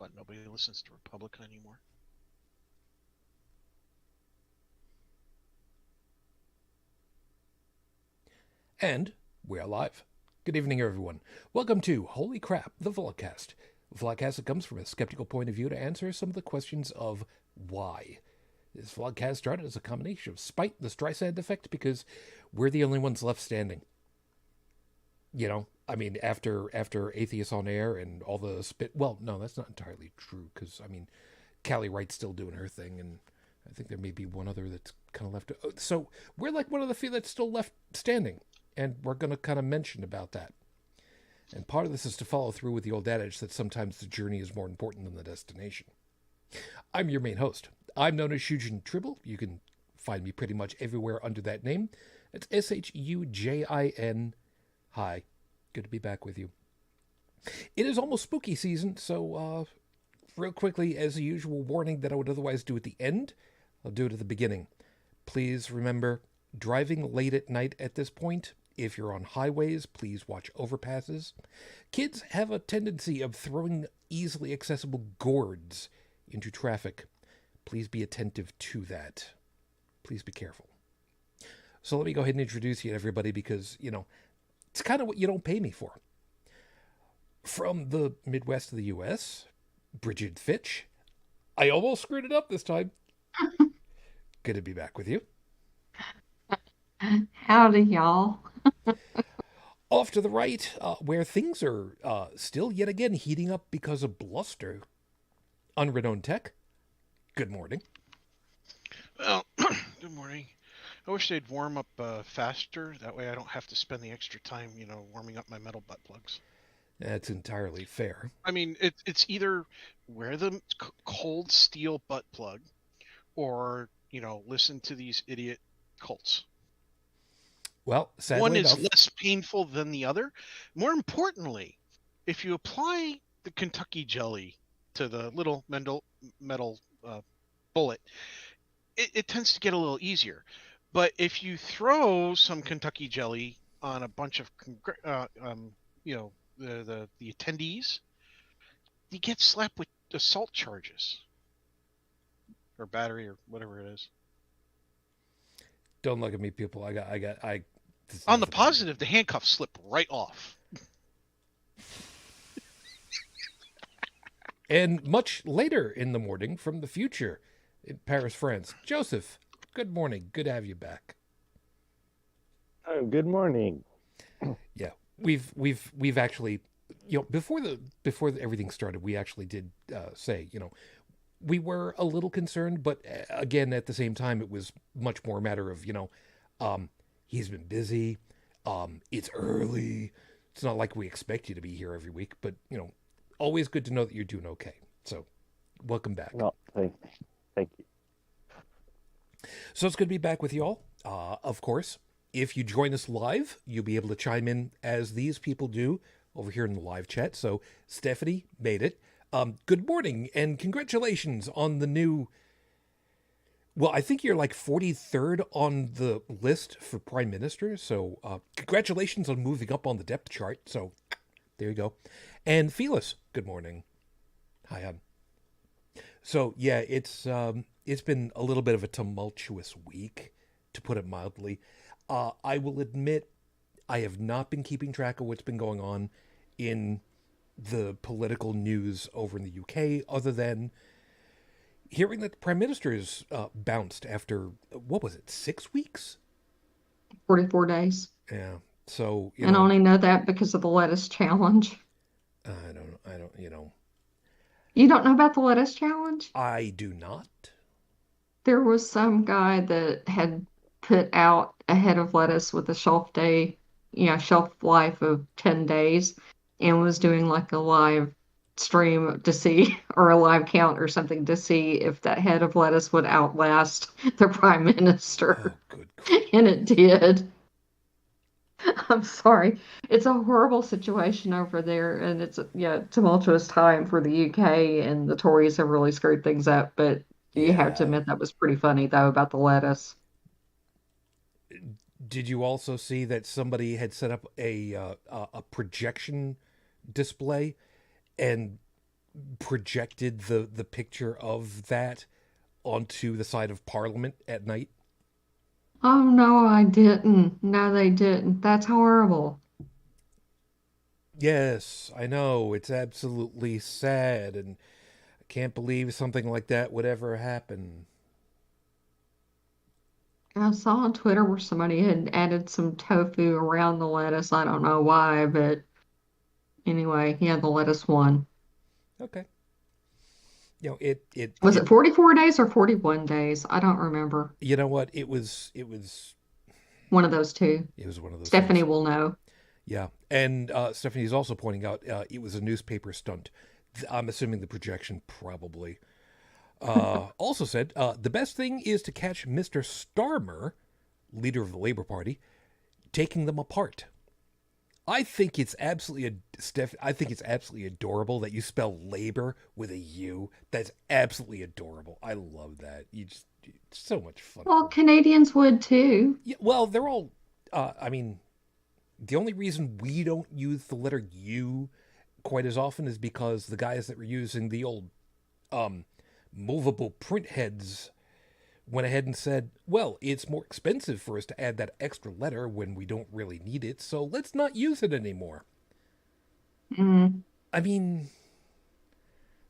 What, nobody listens to Republican anymore? And we're live. Good evening, everyone. Welcome to Holy Crap, the Vlogcast. A vlogcast that comes from a skeptical point of view to answer some of the questions of why. This vlogcast started as a combination of spite and the Streisand effect because we're the only ones left standing. You know, I mean, after Atheists on Air and all the spit... Well, no, that's not entirely true because, I mean, Callie Wright's still doing her thing, and I think there may be one other that's kind of left... So we're like one of the few that's still left standing, and we're going to kind of mention about that. And part of this is to follow through with the old adage that sometimes the journey is more important than the destination. I'm your main host. I'm known as Shujin Tribble. You can find me pretty much everywhere under that name. It's Shujin. Hi. Good to be back with you. It is almost spooky season, so real quickly, as a usual warning that I would otherwise do at the end, I'll do it at the beginning. Please remember, driving late at night at this point, if you're on highways, please watch overpasses. Kids have a tendency of throwing easily accessible gourds into traffic. Please be attentive to that. Please be careful. So let me go ahead and introduce you to everybody because, you know, it's kind of what you don't pay me for. From the Midwest of the U.S., Brigid Fitch. I almost screwed it up this time. Good to be back with you. Howdy, y'all. Off to the right, where things are still yet again heating up because of bluster. UnrenownedTech. Good morning. Well, good morning. I wish they'd warm up faster. That way I don't have to spend the extra time, warming up my metal butt plugs. That's entirely fair. I mean, it's either wear the cold steel butt plug or, listen to these idiot cults. Well, sadly one is enough, less painful than the other. More importantly, if you apply the Kentucky jelly to the little metal bullet, it tends to get a little easier. But if you throw some Kentucky jelly on a bunch of the attendees, you get slapped with assault charges or battery or whatever it is. Don't look at me, people. On the positive, the handcuffs slip right off. And much later in the morning from the future in Paris, France, Joseph, good morning. Good to have you back. Oh, good morning. Yeah, we've actually, before everything started, we actually did say, we were a little concerned, but again, at the same time, it was much more a matter of, he's been busy. It's early. It's not like we expect you to be here every week, but, always good to know that you're doing okay. So, welcome back. Well, thank you. So it's good to be back with you all. Of course, if you join us live, you'll be able to chime in as these people do over here in the live chat. So, Stephanie made it. Good morning and congratulations on the new... Well, I think you're like 43rd on the list for Prime Minister. So congratulations on moving up on the depth chart. So there you go. And Felis, good morning. Hi, hon. So yeah, it's been a little bit of a tumultuous week, to put it mildly. I will admit I have not been keeping track of what's been going on in the political news over in the UK, other than hearing that the Prime Minister is bounced after, what was it, 6 weeks? 44 days. Yeah. So, I only know that because of the lettuce challenge. I don't, You don't know about the lettuce challenge? I do not. There was some guy that had put out a head of lettuce with a shelf life of 10 days and was doing like a live stream to see, or a live count or something to see if that head of lettuce would outlast the prime minister. Oh, good. And it did. I'm sorry. It's a horrible situation over there, and it's a tumultuous time for the UK, and the Tories have really screwed things up. But you have to admit that was pretty funny, though, about the lettuce. Did you also see that somebody had set up a projection display, and projected the picture of that onto the side of Parliament at night? Oh, no, I didn't. No, they didn't. That's horrible. Yes, I know. It's absolutely sad, and I can't believe something like that would ever happen. I saw on Twitter where somebody had added some tofu around the lettuce. I don't know why, but anyway, yeah, the lettuce won. Okay. You know, it Was it 44 days or 41 days? I don't remember. you know what? It was One of those two. one of those Stephanie things. will know. Yeah. And Stephanie's also pointing out it was a newspaper stunt. I'm assuming the projection probably. Also said, the best thing is to catch Mr. Starmer, leader of the Labour Party, taking them apart. I think it's absolutely I think it's absolutely adorable that you spell labor with a U. That's absolutely adorable. I love that. It's so much fun. Well, Canadians would too. Yeah, well, they're all. I mean, the only reason we don't use the letter U quite as often is because the guys that were using the old movable print heads went ahead and said, well, it's more expensive for us to add that extra letter when we don't really need it, so let's not use it anymore. Mm. I mean,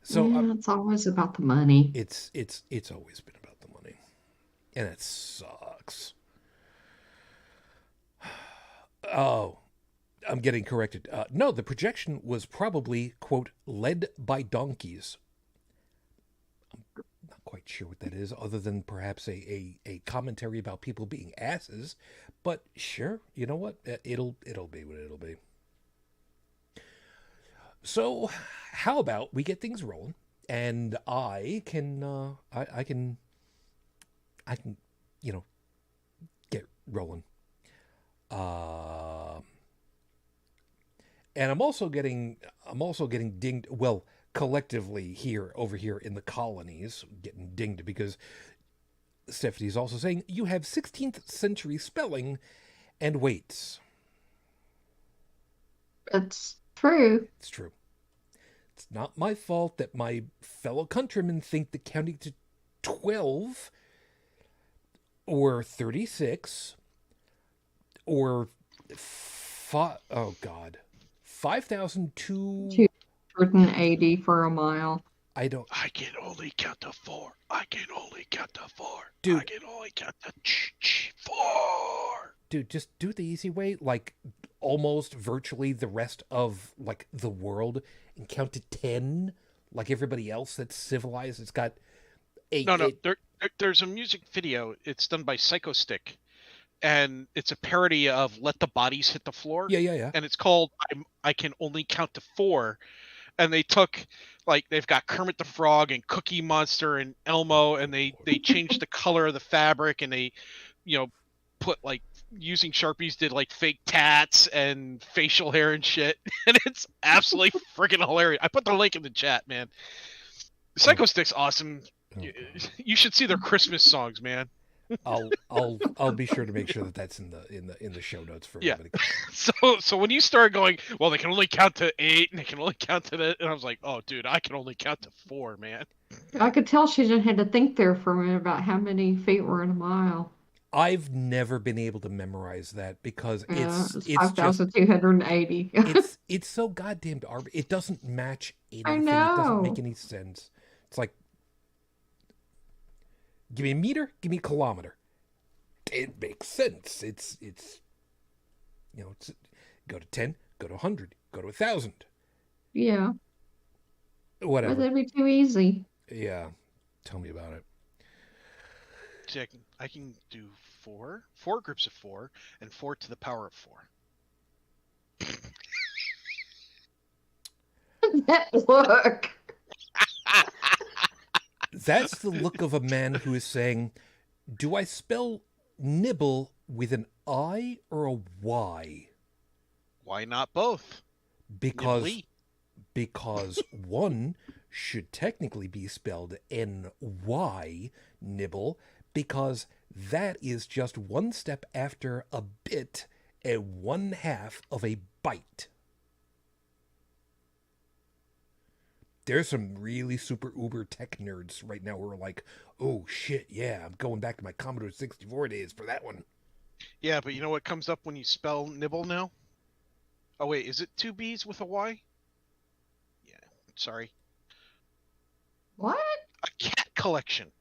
so yeah, it's always about the money. It's always been about the money, and it sucks. Oh, I'm getting corrected. No, the projection was probably, quote, led by donkeys. Not quite sure what that is, other than perhaps a commentary about people being asses. But sure, you know what? It'll be what it'll be. So, how about we get things rolling, and I can get rolling. And I'm also getting dinged. Well, collectively over here in the colonies, getting dinged because Stephanie's also saying you have 16th century spelling and weights. It's true. It's true. It's not my fault that my fellow countrymen think that counting to 12 or 36 or 5,280 for a mile. I can only count to 4. I can only count to 4. Dude. I can only count to 4. Dude, just do it the easy way, like almost virtually the rest of like the world, and count to 10 like everybody else that's civilized. It's got there's a music video. It's done by Psychostick, and it's a parody of Let the Bodies Hit the Floor. Yeah. And it's called I Can Only Count to 4. And they took, like, they've got Kermit the Frog and Cookie Monster and Elmo, and they changed the color of the fabric, and they, put, like, using Sharpies, did, like, fake tats and facial hair and shit. And it's absolutely freaking hilarious. I put the link in the chat, man. Psychostick's awesome. You should see their Christmas songs, man. I'll be sure to make sure that that's in the show notes for everybody. So when you start going, well, they can only count to 8 and they can only count to that, and I was like, oh, dude, I can only count to 4, man. I could tell she just had to think there for a minute about how many feet were in a mile. I've never been able to memorize that because it's 5,280. it's so goddamn arbitrary. It doesn't match anything. I know. It doesn't make any sense. It's like, give me a meter, give me a kilometer. It makes sense. It's go to 10, go to 100, go to 1,000. Yeah. Whatever. But that'd be too easy. Yeah. Tell me about it. See, I can do 4 groups of 4, and 4 to the power of 4. That look. That's the look of a man who is saying, do I spell nibble with an I or a Y? Why not both? Because one should technically be spelled N-Y, nibble, because that is just one step after a bit and 1/2 of a byte. there's some really super uber tech nerds right now who are like, oh shit, yeah, I'm going back to my Commodore 64 days for that one. Yeah, but you know what comes up when you spell nibble now? Oh wait, is it 2 B's with a Y? Yeah, sorry. What? A cat collection.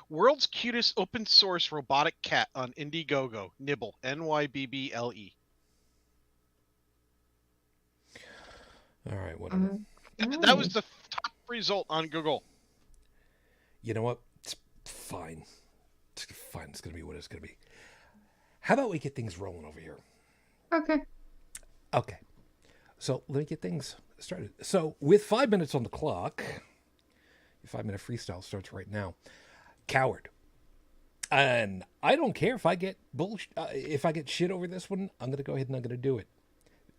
World's cutest open source robotic cat on Indiegogo. Nibble. Nybble. All right, whatever. That was the top result on Google. You know what? It's fine. It's fine. It's going to be what it's going to be. How about we get things rolling over here? Okay. Okay. So let me get things started. So with 5 minutes on the clock, your 5-minute freestyle starts right now. Coward. And I don't care if I get if I get shit over this one. I'm going to go ahead and I'm going to do it.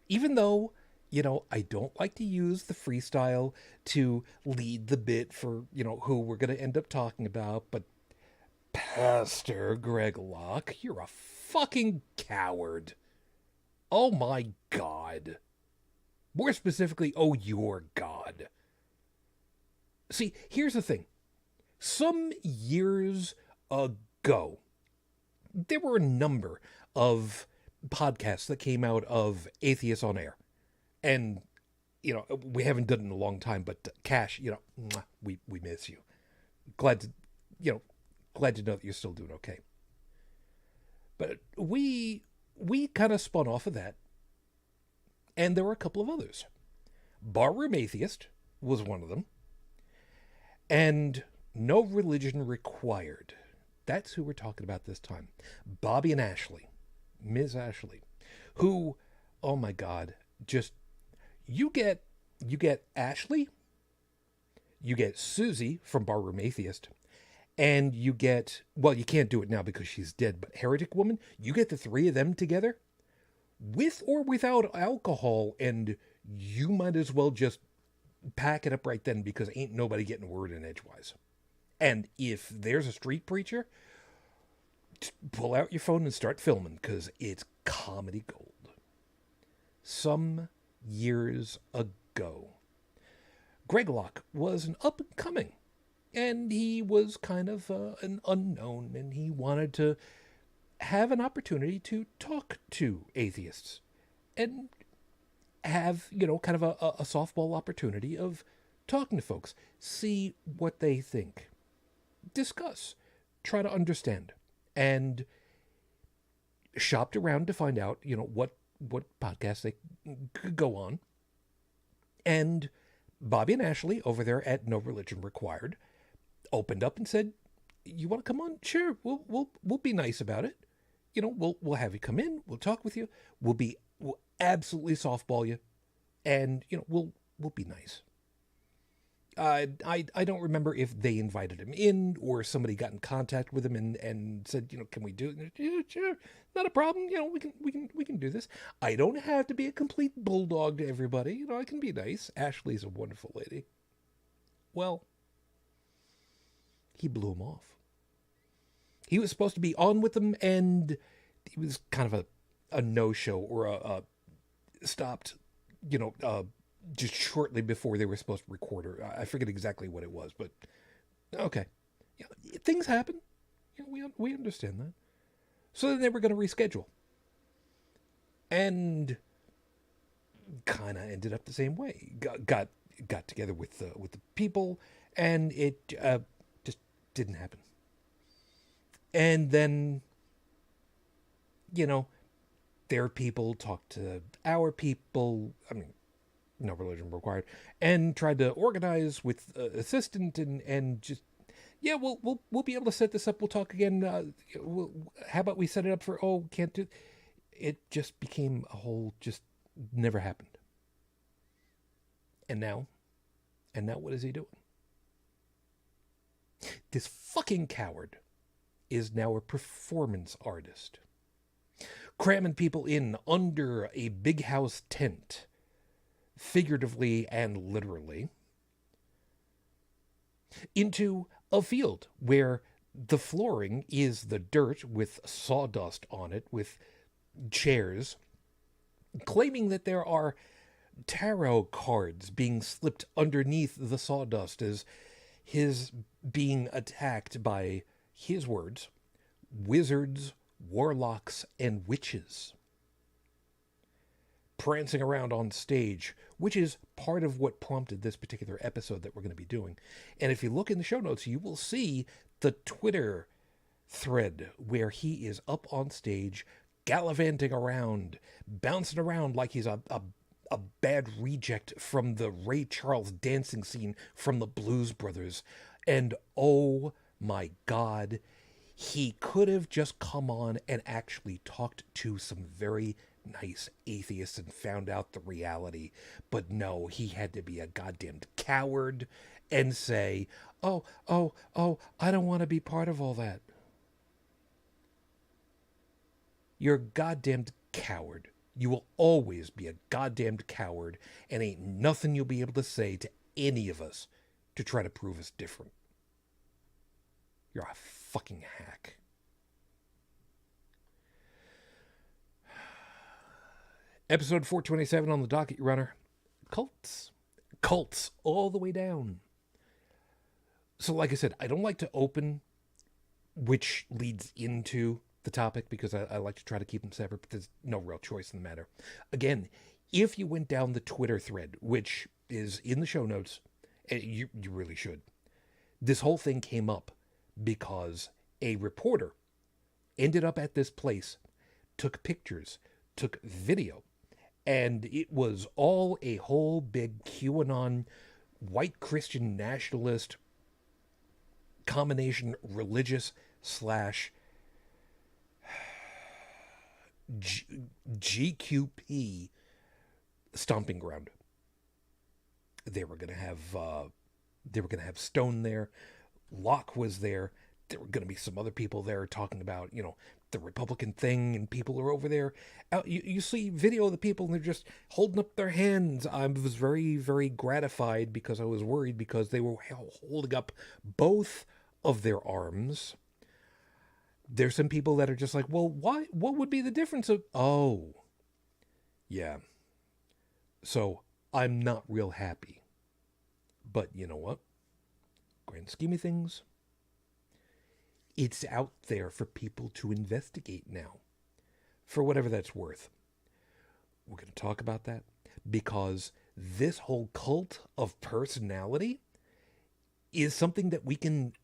Even though, you know, I don't like to use the freestyle to lead the bit for, you know, who we're going to end up talking about. But Pastor Greg Locke, you're a fucking coward. Oh my God. More specifically, oh your God. See, here's the thing. Some years ago, there were a number of podcasts that came out of Atheists on Air. And, you know, we haven't done it in a long time, but Cash, you know, we miss you. Glad to know that you're still doing okay. But we kind of spun off of that. And there were a couple of others. Barroom Atheist was one of them. And No Religion Required. That's who we're talking about this time. Bobby and Ashley. Ms. Ashley. Who, oh my God, just, you get Ashley, you get Susie from Barroom Atheist, and you get, well, you can't do it now because she's dead, but Heretic Woman, you get the three of them together, with or without alcohol, and you might as well just pack it up right then because ain't nobody getting a word in edgewise. And if there's a street preacher, pull out your phone and start filming because it's comedy gold. Some years ago, Greg Locke was an up-and-coming, and he was kind of an unknown, and he wanted to have an opportunity to talk to atheists and have, you know, kind of a softball opportunity of talking to folks, see what they think, discuss, try to understand, and shopped around to find out, you know, what podcasts they could go on. And Bobby and Ashley over there at No Religion Required opened up and said, "You want to come on? Sure, we'll be nice about it. You know, we'll have you come in. We'll talk with you. We'll absolutely softball you, and you know, we'll be nice." I don't remember if they invited him in or somebody got in contact with him and said, you know, can we do it? Yeah, sure, not a problem. You know, we can do this. I don't have to be a complete bulldog to everybody. You know, I can be nice. Ashley's a wonderful lady. Well, he blew him off. He was supposed to be on with them, and he was kind of a no-show or a stopped, you know, just shortly before they were supposed to record her. I forget exactly what it was, but okay. You know, things happen. You know, we understand that. So then they were going to reschedule. And kind of ended up the same way. Got together with the people, and it just didn't happen. And then, you know, their people talked to our people. I mean, No Religion Required, and tried to organize with assistant and just, yeah, we'll be able to set this up. We'll talk again. How about we set it up for, can't do. It just became a whole, just never happened. And now what is he doing? This fucking coward is now a performance artist, cramming people in under a big house tent, figuratively and literally, into a field where the flooring is the dirt with sawdust on it, with chairs, claiming that there are tarot cards being slipped underneath the sawdust as his being attacked by, his words, wizards, warlocks, and witches. Prancing around on stage, which is part of what prompted this particular episode that we're going to be doing. And if you look in the show notes, you will see the Twitter thread where he is up on stage, gallivanting around, bouncing around like he's a bad reject from the Ray Charles dancing scene from the Blues Brothers. And oh my God, he could have just come on and actually talked to some very nice atheists and found out the reality. But no, he had to be a goddamned coward and say, oh, I don't want to be part of all that. You're a goddamned coward. You will always be a goddamned coward, and ain't nothing you'll be able to say to any of us to try to prove us different. You're a fucking hack. Episode 427 on the docket, runner. Cults. Cults all the way down. So like I said, I don't like to open, which leads into the topic, because I like to try to keep them separate, but there's no real choice in the matter. Again, if you went down the Twitter thread, which is in the show notes, you really should. This whole thing came up because a reporter ended up at this place, took pictures, took video, and it was all a whole big QAnon, white Christian nationalist combination, religious slash GQP stomping ground. They were gonna have Stone there. Locke was there. There were gonna be some other people there talking about, the Republican thing, and people are over there. You see video of the people, and they're just holding up their hands. I was very, very gratified, because I was worried, because they were holding up both of their arms. There's some people that are just like, well, why? What would be the difference of... Oh, yeah. So I'm not real happy. But you know what? Grand scheme of things, it's out there for people to investigate now, for whatever that's worth. We're going to talk about that, because this whole cult of personality is something that we can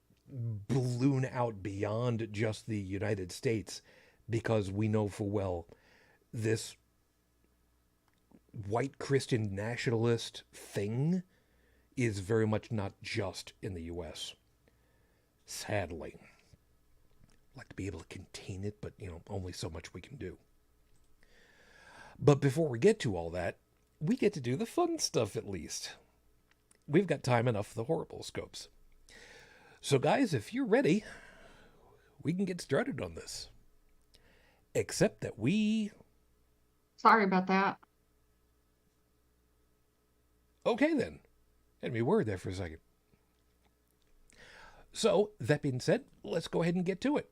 balloon out beyond just the United States, because we know full well this white Christian nationalist thing is very much not just in the U.S. Sadly. I'd like to be able to contain it, but, only so much we can do. But before we get to all that, we get to do the fun stuff at least. We've got time enough for the horrible scopes. So guys, if you're ready, we can get started on this. Except that Sorry about that. Okay then. Had me worried there for a second. So, that being said, let's go ahead and get to it.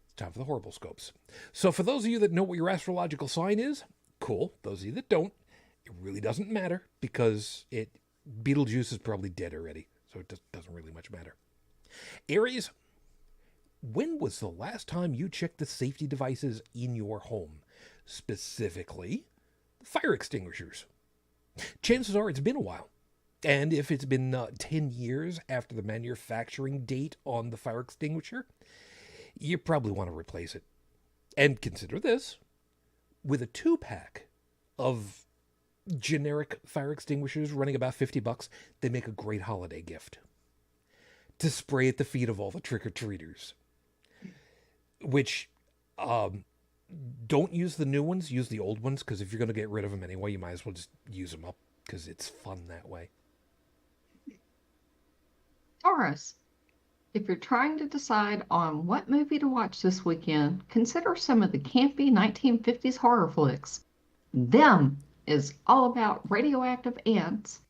It's time for the horrible scopes. So for those of you that know what your astrological sign is, cool. Those of you that don't, it really doesn't matter, because Beetlejuice is probably dead already, so it doesn't really much matter. Aries, when was the last time you checked the safety devices in your home? Specifically, fire extinguishers. Chances are it's been a while. And if it's been 10 years after the manufacturing date on the fire extinguisher, you probably want to replace it. And consider this. With a 2-pack of generic fire extinguishers running about $50, they make a great holiday gift to spray at the feet of all the trick-or-treaters. Which, don't use the new ones, use the old ones, because if you're going to get rid of them anyway, you might as well just use them up, because it's fun that way. Taurus, if you're trying to decide on what movie to watch this weekend, consider some of the campy 1950s horror flicks. Them is all about radioactive ants.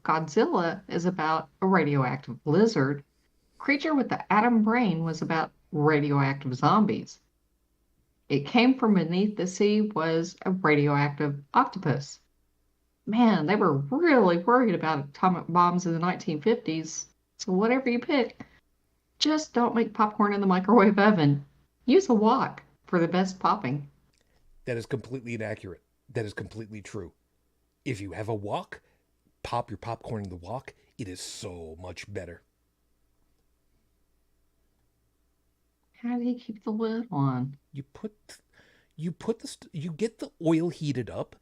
Godzilla is about a radioactive lizard. Creature with the Atom Brain was about radioactive zombies. It Came from Beneath the Sea was a radioactive octopus. Man, they were really worried about atomic bombs in the 1950s. So whatever you pick, just don't make popcorn in the microwave oven. Use a wok for the best popping. That is completely inaccurate. That is completely true. If you have a wok, pop your popcorn in the wok. It is so much better. How do you keep the lid on? You get the oil heated up.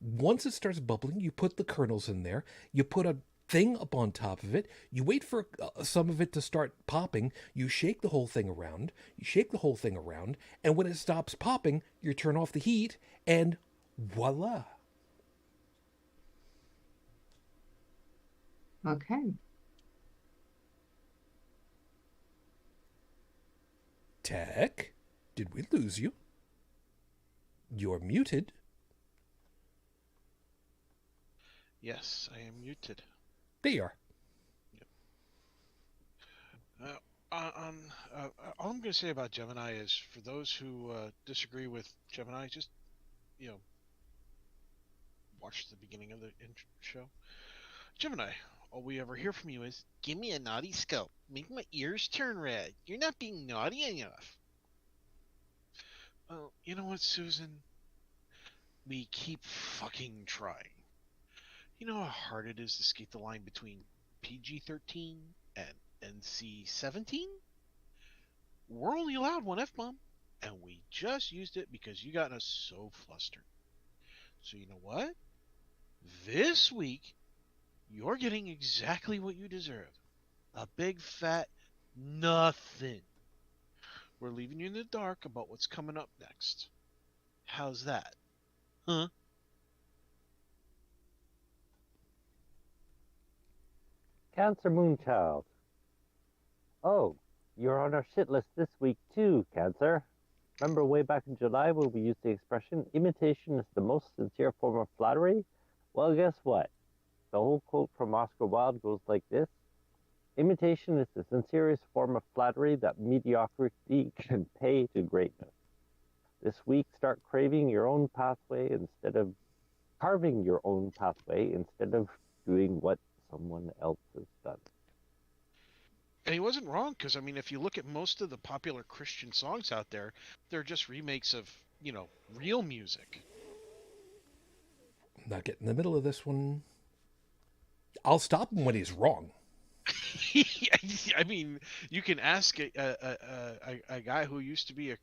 Once it starts bubbling, you put the kernels in there. You put a thing up on top of it. You wait for some of it to start popping. You shake the whole thing around. And when it stops popping, you turn off the heat, and voila. Okay. Tech, did we lose you? You're muted. Yes, I am muted. There you are. All I'm going to say about Gemini is, for those who disagree with Gemini, just, watch the beginning of the show. Gemini, all we ever hear from you is, give me a naughty scope. Make my ears turn red. You're not being naughty enough. Well, you know what, Susan? We keep fucking trying. You know how hard it is to skate the line between PG-13 and NC-17? We're only allowed one F-bomb, and we just used it because you got us so flustered. So you know what? This week, you're getting exactly what you deserve. A big fat nothing. We're leaving you in the dark about what's coming up next. How's that? Huh? Cancer Moonchild. Oh, you're on our shit list this week too, Cancer. Remember way back in July when we used the expression, imitation is the most sincere form of flattery? Well, guess what? The whole quote from Oscar Wilde goes like this. Imitation is the sincerest form of flattery that mediocrity can pay to greatness. This week, start craving your own pathway instead of carving your own pathway instead of doing what someone else has done. And he wasn't wrong, because, if you look at most of the popular Christian songs out there, they're just remakes of, real music. Not getting in the middle of this one. I'll stop him when he's wrong. You can ask a guy who used to be a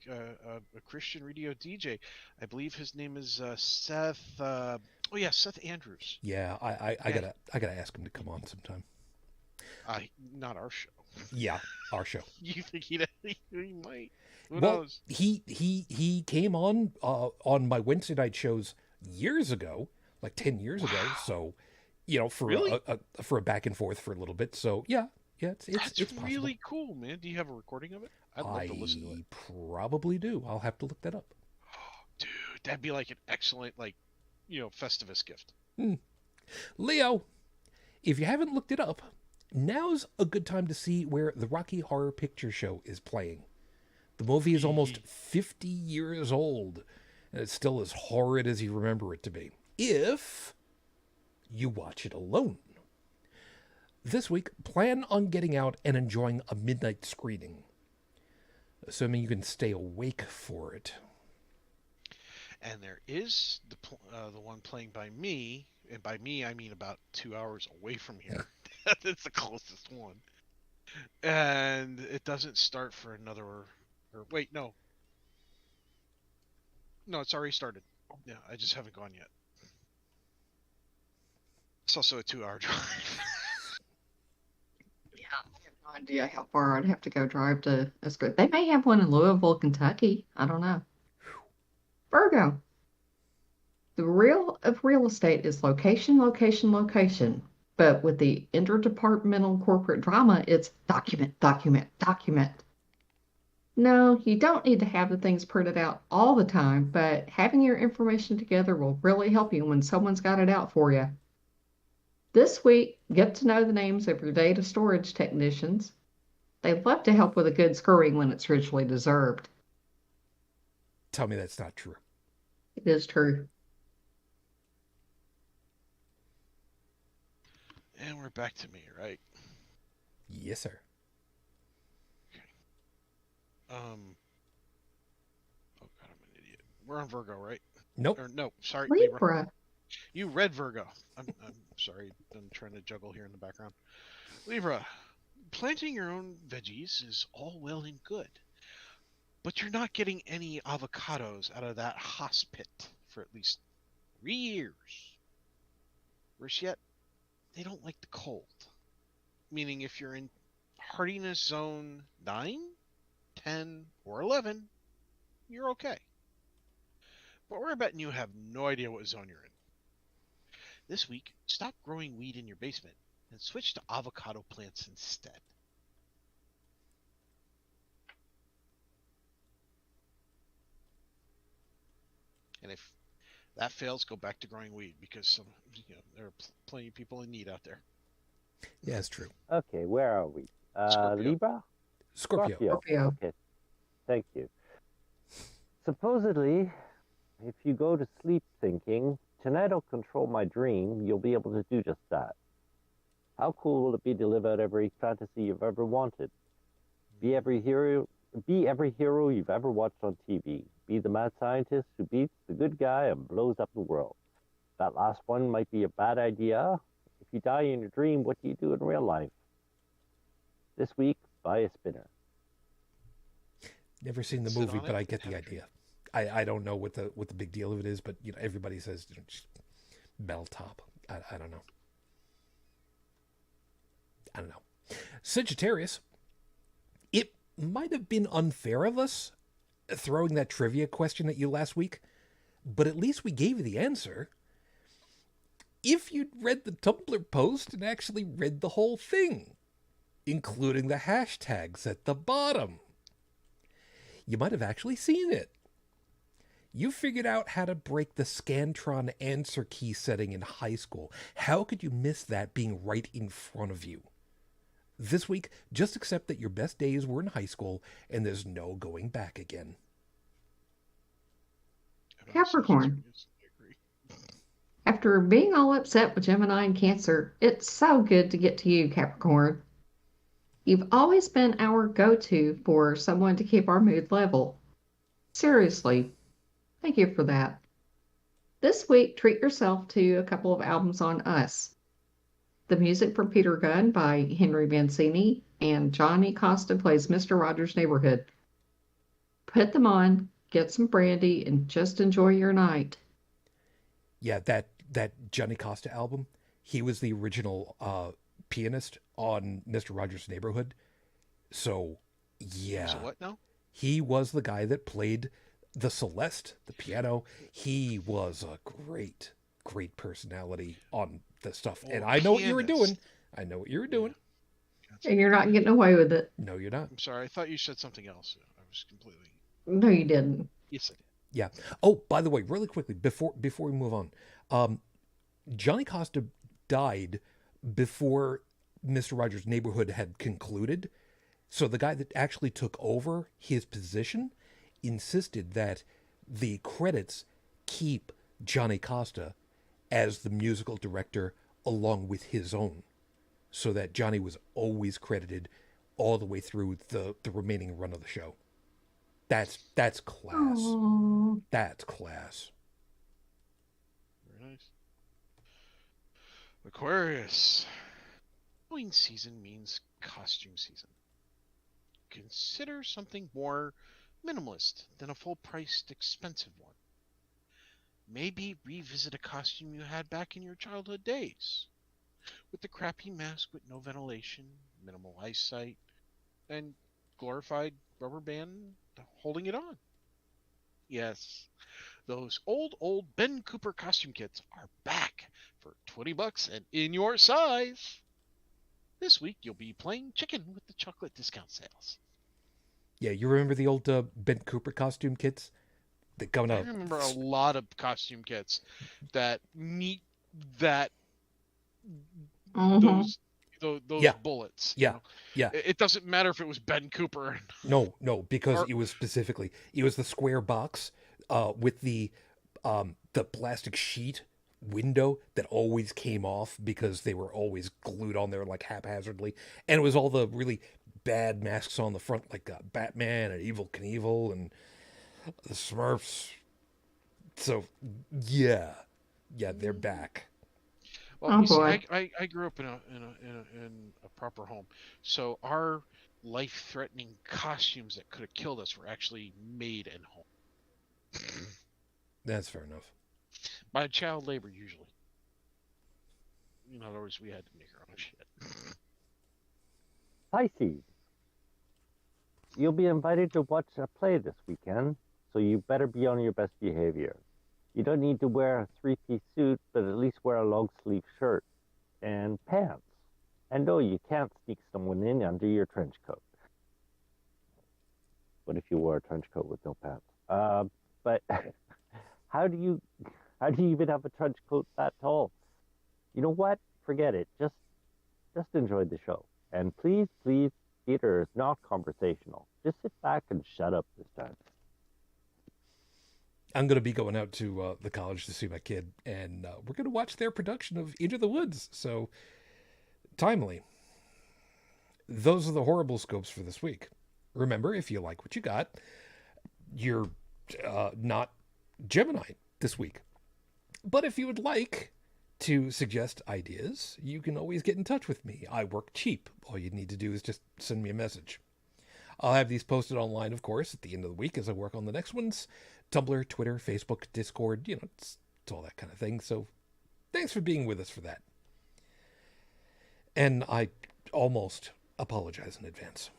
Christian radio DJ. I believe his name is Seth. Seth Andrews. Yeah, I gotta ask him to come on sometime. Not our show. Yeah, our show. You think he might? Who well, knows? He came on my Wednesday night shows years ago, like 10 years ago. So, for really? for a back and forth for a little bit. So yeah, it's possible. Really cool, man. Do you have a recording of it? I'd love to listen to it. Probably do. I'll have to look that up. Oh, dude, that'd be like an excellent, Festivus gift. Leo, if you haven't looked it up, now's a good time to see where the Rocky Horror Picture Show is playing. The movie is almost 50 years old, and it's still as horrid as you remember it to be, if you watch it alone. This week, plan on getting out and enjoying a midnight screening, assuming you can stay awake for it. And there is the one playing by me, and by me I mean about 2 hours away from here. That's the closest one. And it doesn't start for another... wait, no. No, it's already started. Yeah, I just haven't gone yet. It's also a 2-hour drive. Yeah, I have no idea how far I'd have to go drive to escort. They may have one in Louisville, Kentucky. I don't know. Virgo. The real estate is location, location, location. But with the interdepartmental corporate drama, it's document, document, document. No, you don't need to have the things printed out all the time, but having your information together will really help you when someone's got it out for you. This week, get to know the names of your data storage technicians. They love to help with a good screwing when it's richly deserved. Tell me that's not true. It is true. And we're back to me, right? Yes, sir. Oh God, I'm an idiot. We're on Virgo, right? Nope. Or no, sorry, Libra. Libra. You read Virgo. I'm sorry. I'm trying to juggle here in the background. Libra, planting your own veggies is all well and good, but you're not getting any avocados out of that hospit for at least 3 years. Worse yet, they don't like the cold. Meaning if you're in hardiness zone 9, 10, or 11, you're okay. But we're betting you have no idea what zone you're in. This week, stop growing weed in your basement and switch to avocado plants instead. And if that fails, go back to growing weed because there are plenty of people in need out there. Yeah, it's true. Okay, where are we? Scorpio. Libra? Scorpio. Scorpio. Okay, thank you. Supposedly, if you go to sleep thinking, tonight I'll control my dream, you'll be able to do just that. How cool will it be to live out every fantasy you've ever wanted? Be every hero you've ever watched on TV. Be the mad scientist who beats the good guy and blows up the world. That last one might be a bad idea. If you die in your dream, what do you do in real life? This week, buy a spinner. Never seen the Sit movie, on but it I get and the have a idea. I don't know what the big deal of it is, but everybody says just metal top. I don't know. I don't know. Sagittarius, it might have been unfair of us throwing that trivia question at you last week, but at least we gave you the answer. If you'd read the Tumblr post and actually read the whole thing, including the hashtags at the bottom, you might have actually seen it. You figured out how to break the Scantron answer key setting in high school. How could you miss that being right in front of you? This week, just accept that your best days were in high school and there's no going back again. Capricorn. I agree. After being all upset with Gemini and Cancer, it's so good to get to you, Capricorn. You've always been our go-to for someone to keep our mood level. Seriously, thank you for that. This week, treat yourself to a couple of albums on us. The music for Peter Gunn by Henry Mancini and Johnny Costa plays Mr. Rogers' Neighborhood. Put them on, get some brandy, and just enjoy your night. Yeah, that Johnny Costa album, he was the original pianist on Mr. Rogers' Neighborhood. So, yeah. So what now? He was the guy that played the Celeste, the piano. He was a great, great personality on the stuff. And I know what you were doing. I know what you were doing. And you're not getting away with it. No, you're not. I'm sorry. I thought you said something else. I was completely. No, you didn't. Yes, I did. Yeah. Oh, by the way, really quickly, before we move on, Johnny Costa died before Mr. Rogers' Neighborhood had concluded. So the guy that actually took over his position insisted that the credits keep Johnny Costa as the musical director along with his own, so that Johnny was always credited all the way through the remaining run of the show. That's class. Aww. That's class. Very nice. Aquarius. Halloween season means costume season. Consider something more minimalist than a full-priced, expensive one. Maybe revisit a costume you had back in your childhood days, with the crappy mask with no ventilation, minimal eyesight, and glorified rubber band holding it on. Yes, those old Ben Cooper costume kits are back for $20 and in your size. This week you'll be playing chicken with the chocolate discount sales. Yeah, you remember the old Ben Cooper costume kits? That going I up. remember a lot of costume kits that meet that Mhm. those Yeah. bullets. Yeah. You know? Yeah. It doesn't matter if it was Ben Cooper. No, because Or- it was specifically the square box with the plastic sheet window that always came off because they were always glued on there like haphazardly, and it was all the really bad masks on the front, like Batman and Evil Knievel and the Smurfs. So yeah, they're back. Well, Oh you see, boy. I grew up in a proper home, so our life-threatening costumes that could have killed us were actually made at home That's fair enough. by child labor usually. In other words, we had to make our own shit. Pisces, you'll be invited to watch a play this weekend, so you better be on your best behavior. You don't need to wear a three-piece suit, but at least wear a long-sleeve shirt and pants. And no, you can't sneak someone in under your trench coat. What if you wore a trench coat with no pants? But how do you even have a trench coat that tall? You know what? Forget it. Just enjoy the show. And please, theater is not conversational. Just sit back and shut up this time. I'm going to be going out to the college to see my kid, and we're going to watch their production of Into the Woods. So, timely. Those are the horrible scopes for this week. Remember, if you like what you got, you're not Gemini this week. But if you would like to suggest ideas, you can always get in touch with me. I work cheap. All you need to do is just send me a message. I'll have these posted online, of course, at the end of the week as I work on the next ones. Tumblr, Twitter, Facebook, Discord, it's all that kind of thing. So thanks for being with us for that. And I almost apologize in advance.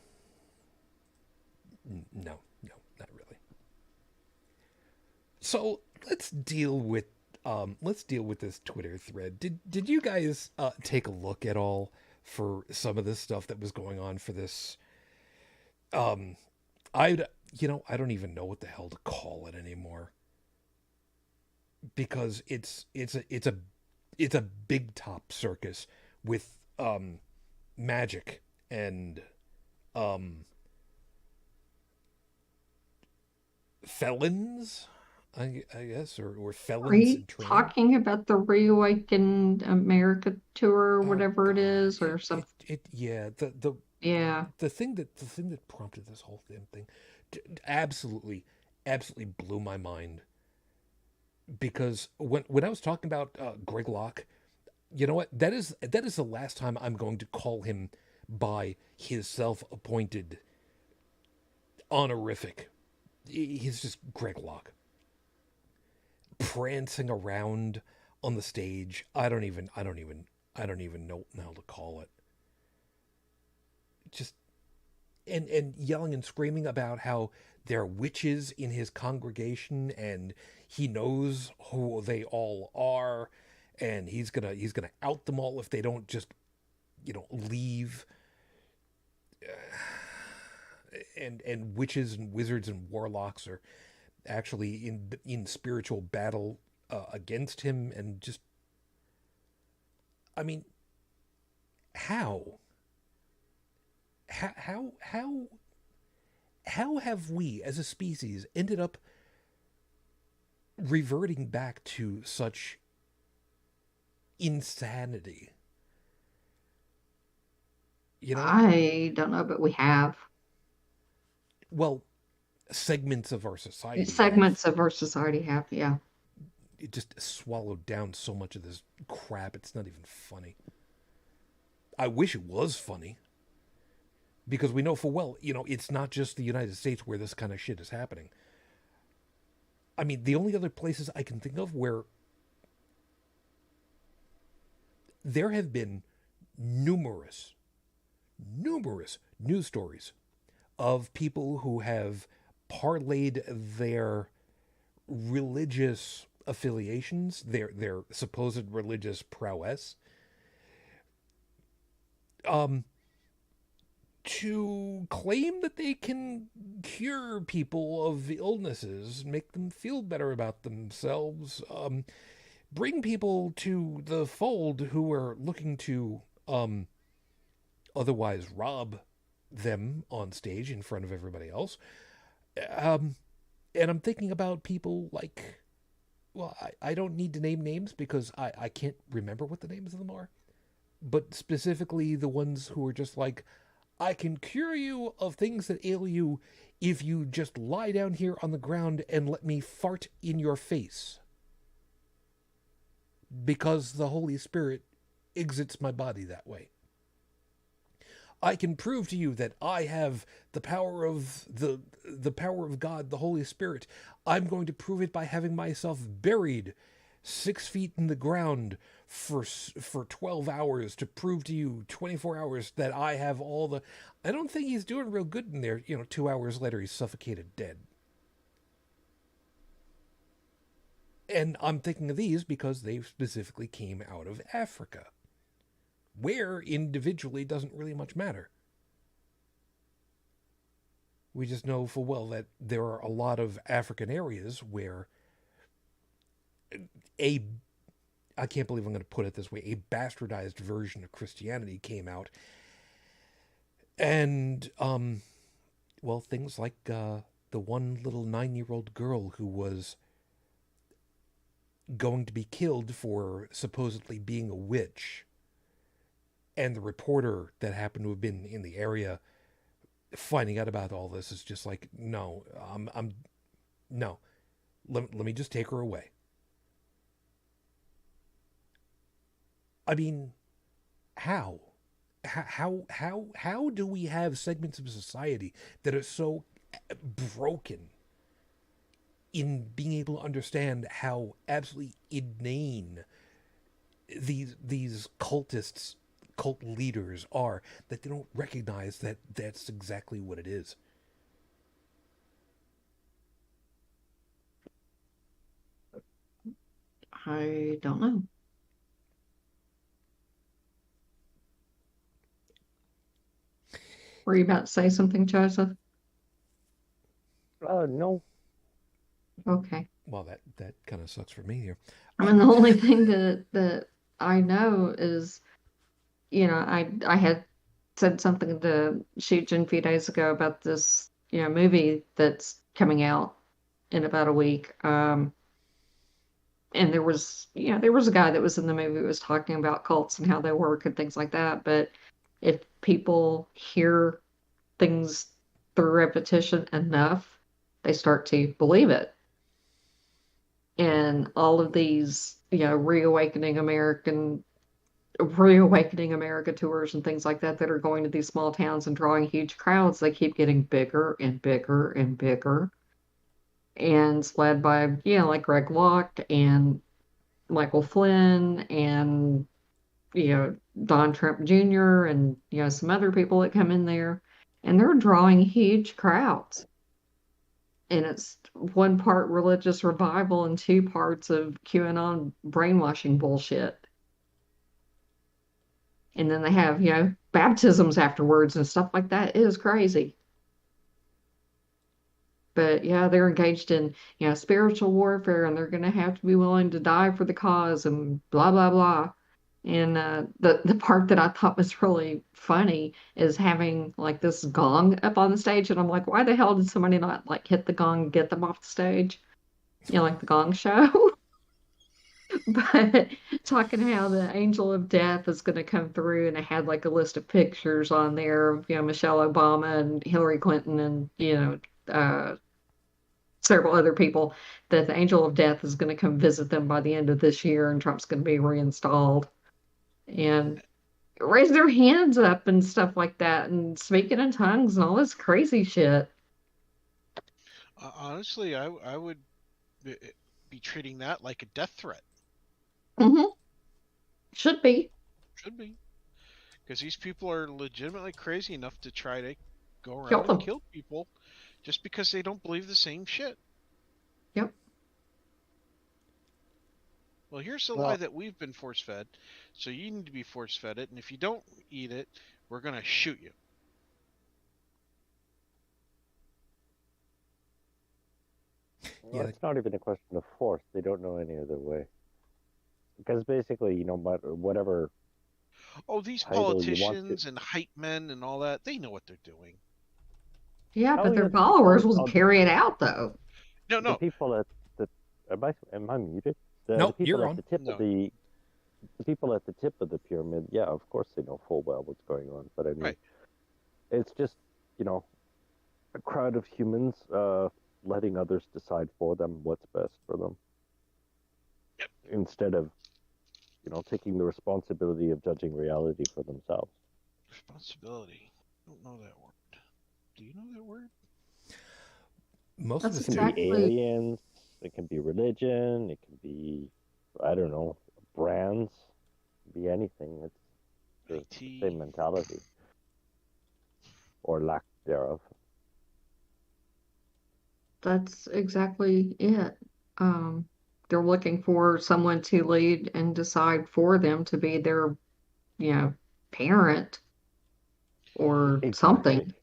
No, not really. So let's deal with this Twitter thread. Did you guys take a look at all for some of this stuff that was going on for this? I don't even know what the hell to call it anymore, because it's a big top circus with magic and felons, I guess, or Are felons you in training. talking about the Reawakened America tour, or whatever it is, or something? Yeah, Yeah. the thing that prompted this whole damn thing absolutely blew my mind, because when I was talking about Greg Locke, you know what, that is the last time I'm going to call him by his self-appointed honorific. He's just Greg Locke prancing around on the stage. I don't even know how to call it. Just and yelling and screaming about how there are witches in his congregation and he knows who they all are, and he's gonna out them all if they don't just leave. And witches and wizards and warlocks are actually in spiritual battle against him, and just, I mean, how have we as a species ended up reverting back to such insanity? I don't know, but we have. Well, segments of our society Segments of our society have, yeah. It just swallowed down so much of this crap, it's not even funny. I wish it was funny, because we know full well, it's not just the United States where this kind of shit is happening. I mean, the only other places I can think of where there have been numerous news stories of people who have parlayed their religious affiliations, their supposed religious prowess, to claim that they can cure people of illnesses, make them feel better about themselves, bring people to the fold who are looking to otherwise rob them on stage in front of everybody else. And I'm thinking about people like well, I don't need to name names because I can't remember what the names of them are. But specifically the ones who are just like, I can cure you of things that ail you if you just lie down here on the ground and let me fart in your face. Because the Holy Spirit exits my body that way. I can prove to you that I have the power of the power of God, the Holy Spirit. I'm going to prove it by having myself buried 6 feet in the ground for 12 hours to prove to you 24 hours that I have all the... I don't think he's doing real good in there. 2 hours later, he's suffocated dead. And I'm thinking of these because they specifically came out of Africa, where individually doesn't really much matter. We just know full well that there are a lot of African areas where I can't believe I'm going to put it this way, a bastardized version of Christianity came out. And, well, things like the one little 9-year-old girl who was going to be killed for supposedly being a witch. And the reporter that happened to have been in the area finding out about all this is just like, no, no, let me just take her away. I mean, how do we have segments of society that are so broken in being able to understand how absolutely inane these cultists, cult leaders are, that they don't recognize that that's exactly what it is? I don't know. Were you about to say something, Joseph? No. Okay. Well, that kind of sucks for me here. I mean, the only thing that I know is, I had said something to Shujin a few days ago about this, movie that's coming out in about a week. And there was a guy that was in the movie who was talking about cults and how they work and things like that. But if people hear things through repetition enough, they start to believe it. And all of these, reawakening America tours and things like that are going to these small towns and drawing huge crowds, they keep getting bigger and bigger and bigger. And it's led by, like Greg Locke and Michael Flynn and, Don Trump Jr. and, some other people that come in there. And they're drawing huge crowds. And it's 1 part religious revival and 2 parts of QAnon brainwashing bullshit. And then they have, baptisms afterwards and stuff like that. It is crazy. But yeah, they're engaged in, spiritual warfare, and they're going to have to be willing to die for the cause and blah, blah, blah. And the part that I thought was really funny is having like this gong up on the stage. And I'm like, why the hell did somebody not like hit the gong and get them off the stage? Like the Gong Show. But talking how the angel of death is going to come through, and I had like a list of pictures on there of, Michelle Obama and Hillary Clinton and, several other people, that the angel of death is going to come visit them by the end of this year, and Trump's going to be reinstalled. And raise their hands up and stuff like that, and speaking in tongues and all this crazy shit. Honestly, I would be treating that like a death threat. Mm-hmm. Should be. Should be. Because these people are legitimately crazy enough to try to go around Kill them. and kill people just because they don't believe the same shit. Yep. Well, here's the lie that we've been force-fed, so you need to be force-fed it, and if you don't eat it, we're going to shoot you. Well, it's not even a question of force. They don't know any other way. Because basically, whatever... Oh, these politicians and hype men and all that, they know what they're doing. Yeah, but their followers will carry it out, though. No. The people that Am I muted? Nope, the people you're at on. the tip No. of the people at the tip of the pyramid, yeah, of course they know full well what's going on. But I mean, Right. it's just, a crowd of humans letting others decide for them what's best for them. Yep. Instead of, taking the responsibility of judging reality for themselves. Responsibility. I don't know that word. Do you know that word? Most That's of us It do. can exactly- be aliens, it can be religion, it can be, I don't know, brands, it can be anything. It's the IT. same mentality. Or lack thereof. That's exactly it. They're looking for someone to lead and decide for them to be their, parent or something. Exactly.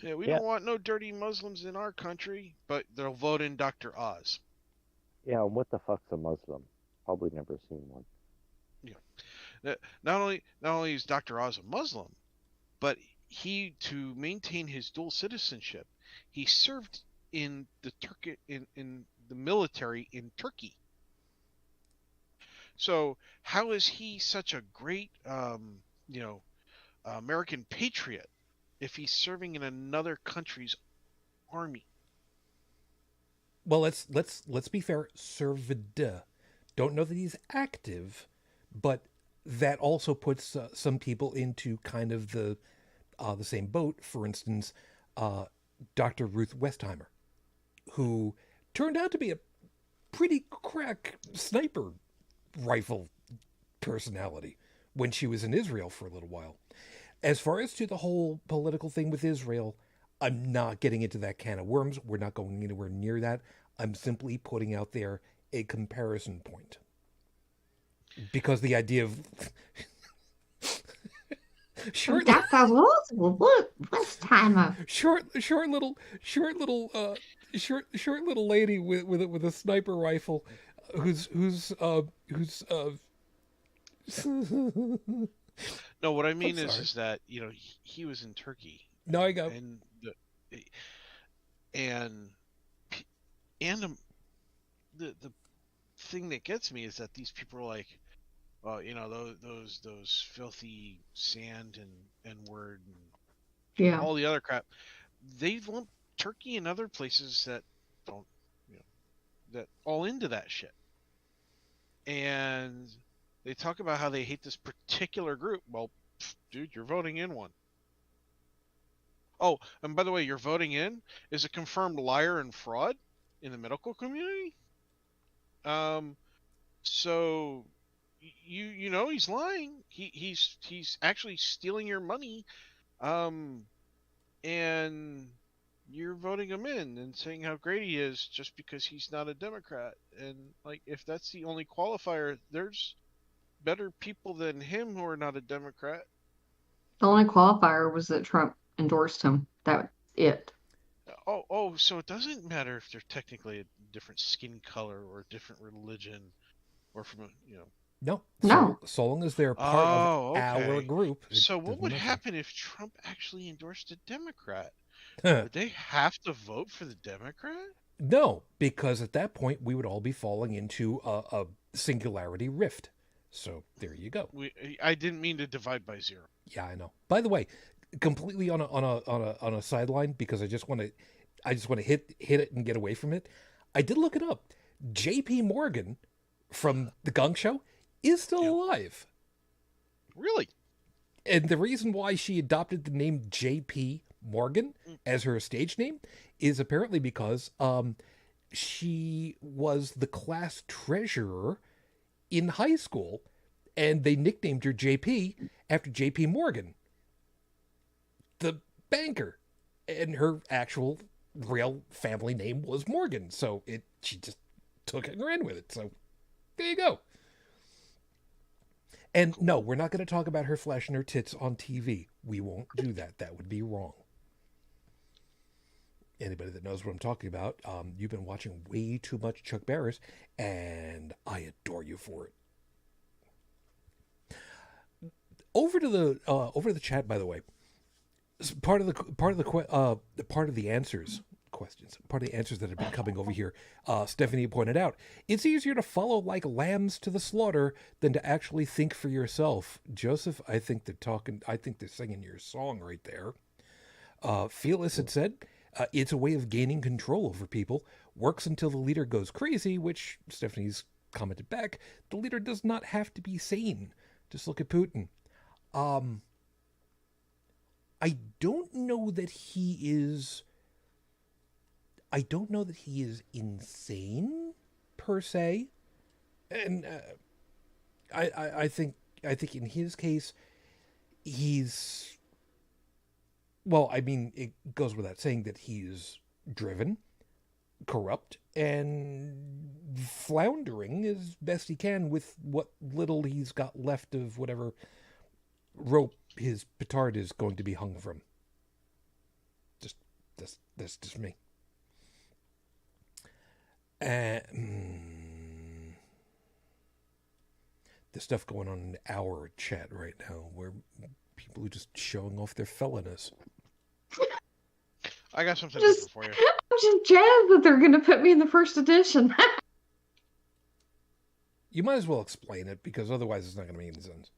Yeah, we Yeah. don't want no dirty Muslims in our country, but they'll vote in Dr. Oz. Yeah, what the fuck's a Muslim? Probably never seen one. Not only is Dr. Oz a Muslim, but to maintain his dual citizenship, he served in the military in Turkey. So how is he such a great American patriot if he's serving in another country's army? Well, let's be fair. Served. Don't know that he's active, but that also puts some people into kind of the same boat. For instance, Dr. Ruth Westheimer, who turned out to be a pretty crack sniper rifle personality when she was in Israel for a little while. As far as to the whole political thing with Israel, I'm not getting into that can of worms. We're not going anywhere near that. I'm simply putting out there a comparison point. Because the idea of short Dr. Westheimer. short little lady with a sniper rifle who's No, what I mean sorry. is that he was in Turkey. No, I go. And the thing that gets me is that these people are like, well, those filthy sand and N-word and Yeah. all the other crap. They lump Turkey and other places that don't, that all into that shit. And they talk about how they hate this particular group. Well, dude, you're voting in one. Oh, and by the way, your voting in is a confirmed liar and fraud in the medical community. So he's lying. He's actually stealing your money. And you're voting him in and saying how great he is just because he's not a Democrat. And like, if that's the only qualifier, there's better people than him who are not a Democrat. The only qualifier was that Trump endorsed him. That was it. Oh, so it doesn't matter if they're technically a different skin color or a different religion or from No. No. So long as they're part of our okay. group. So what doesn't would matter. happen if Trump actually endorsed a Democrat? Would they have to vote for the Democrat? No, because at that point we would all be falling into a singularity rift. So there you go. I didn't mean to divide by zero. Yeah, I know. By the way, completely on a sideline because I just want to hit it and get away from it. I did look it up. J.P. Morgan from the Gong Show is still alive. Really? And the reason why she adopted the name J.P. Morgan as her stage name is apparently because she was the class treasurer in high school, and they nicknamed her JP after JP Morgan, the banker, and her actual real family name was Morgan. So she just took it and ran with it. So there you go. And no, we're not going to talk about her flashing her tits on TV. We won't do that. That would be wrong. Anybody that knows what I'm talking about, you've been watching way too much Chuck Barris, and I adore you for it. Over to the chat, by the way. Part of the answers questions, part of the answers that have been coming over here. Stephanie pointed out, it's easier to follow like lambs to the slaughter than to actually think for yourself. Joseph, I think they're singing your song right there. Fearless had said, it's a way of gaining control over people. Works until the leader goes crazy, which Stephanie's commented back. The leader does not have to be sane. Just look at Putin. I don't know that he is insane per se, and I think in his case he's, well, I mean, it goes without saying that he's driven, corrupt, and floundering as best he can with what little he's got left of whatever rope his petard is going to be hung from. That's just me. The stuff going on in our chat right now where people are just showing off their fellowness. I got something different for you. I'm just jazzed that they're going to put me in the first edition. You might as well explain it, because otherwise it's not going to make any sense.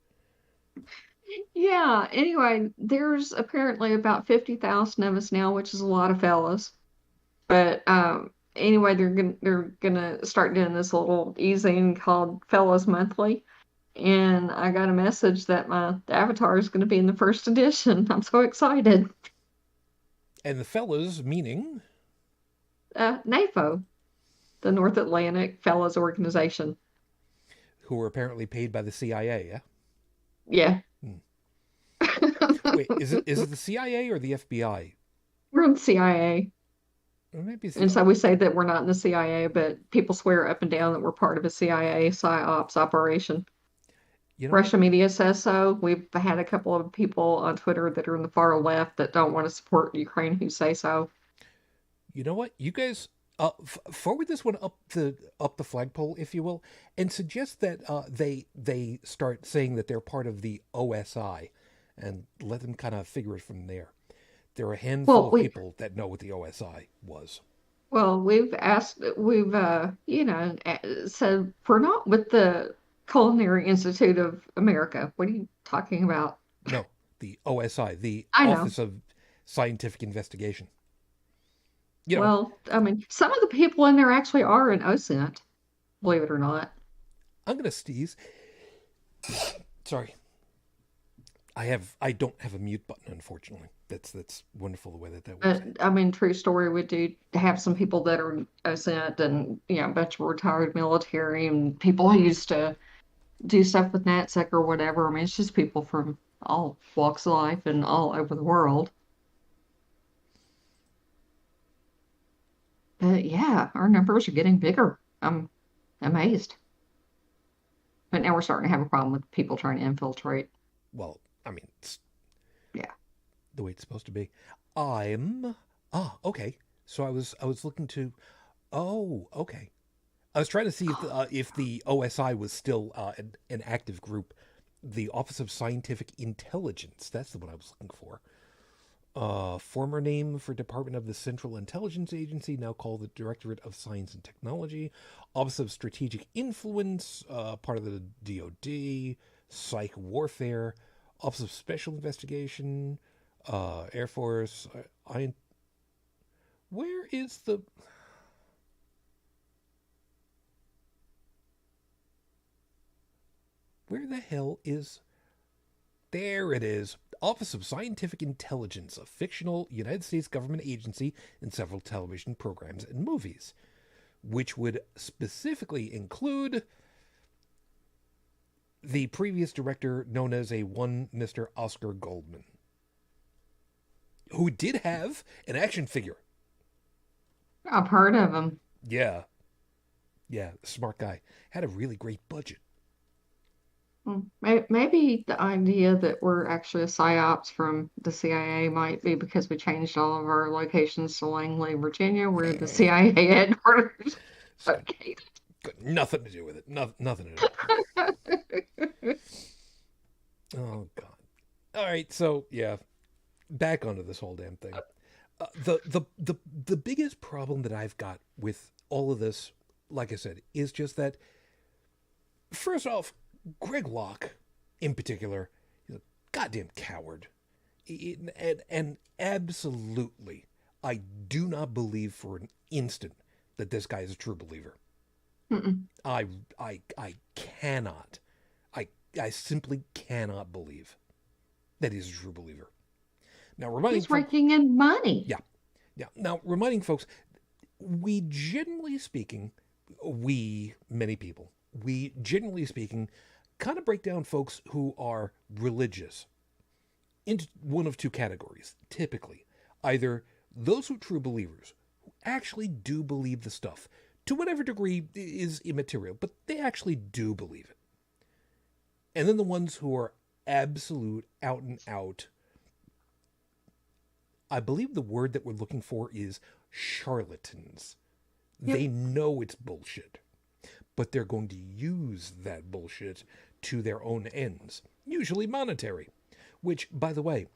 Yeah, anyway, there's apparently about 50,000 of us now, which is a lot of fellas. But anyway, they're gonna start doing this little e-zine called Fellas Monthly. And I got a message that my avatar is going to be in the first edition. I'm so excited. And the fellas meaning? NAFO, the North Atlantic Fellas Organization. Who were apparently paid by the CIA, yeah? Yeah. Wait, is it the CIA or the FBI? We're in the CIA. Or maybe And so we say that we're not in the CIA, but people swear up and down that we're part of a CIA psyops operation. You know, Russian media says so. We've had a couple of people on Twitter that are in the far left that don't want to support Ukraine who say so. You know what? You guys forward this one up the flagpole, if you will, and suggest that they start saying that they're part of the OSI, and let them kind of figure it from there. There are a handful of people that know what the OSI was. Well, we've said we're not with the Culinary Institute of America. What are you talking about? No, the OSI, the I know. Office of Scientific Investigation. You know, Well, I mean, some of the people in there actually are in OSINT, believe it or not. I'm gonna sneeze. Sorry. I don't have a mute button, unfortunately. That's wonderful the way that works. I mean, true story, we do have some people that are in OSINT and, a bunch of retired military and people who used to do stuff with NatSec or whatever. I mean, it's just people from all walks of life and all over the world. But yeah, our numbers are getting bigger. I'm amazed. But now we're starting to have a problem with people trying to infiltrate. Well, I mean, it's the way it's supposed to be. Okay. So I was looking to. Oh, okay. I was trying to see if the OSI was still an active group. The Office of Scientific Intelligence. That's the one I was looking for. Former name for Department of the Central Intelligence Agency, now called the Directorate of Science and Technology. Office of Strategic Influence, part of the DoD. Psych Warfare. Office of Special Investigation. Air Force. Where is the... Where the hell is... There it is. Office of Scientific Intelligence, a fictional United States government agency in several television programs and movies, which would specifically include the previous director known as a one Mr. Oscar Goldman, who did have an action figure. I've heard of him. Yeah, smart guy. Had a really great budget. Maybe the idea that we're actually a psyops from the CIA might be because we changed all of our locations to Langley, Virginia, where the CIA headquarters is located. Got nothing to do with it. Nothing to do with it. Oh, God. All right, so, yeah. Back onto this whole damn thing. The biggest problem that I've got with all of this, like I said, is just that, first off, Greg Locke, in particular, is a goddamn coward. And absolutely, I do not believe for an instant that this guy is a true believer. Mm-mm. I cannot. I simply cannot believe that he's a true believer. Now, reminding He's raking in money. Yeah. Now, reminding folks, many people, generally speaking, kind of break down folks who are religious into one of two categories, typically. Either those who are true believers, who actually do believe the stuff, to whatever degree is immaterial, but they actually do believe it. And then the ones who are absolute, out and out, I believe the word that we're looking for is charlatans. Yep. They know it's bullshit, but they're going to use that bullshit to their own ends, usually monetary. Which, by the way,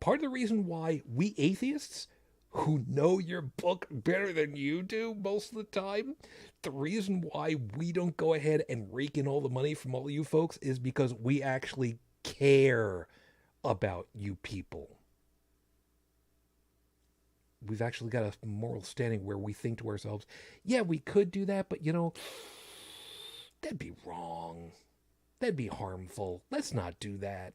part of the reason why we atheists, who know your book better than you do most of the time, the reason why we don't go ahead and rake in all the money from all of you folks is because we actually care about you people. We've actually got a moral standing where we think to ourselves, yeah, we could do that, but that'd be wrong. That'd be harmful. Let's not do that.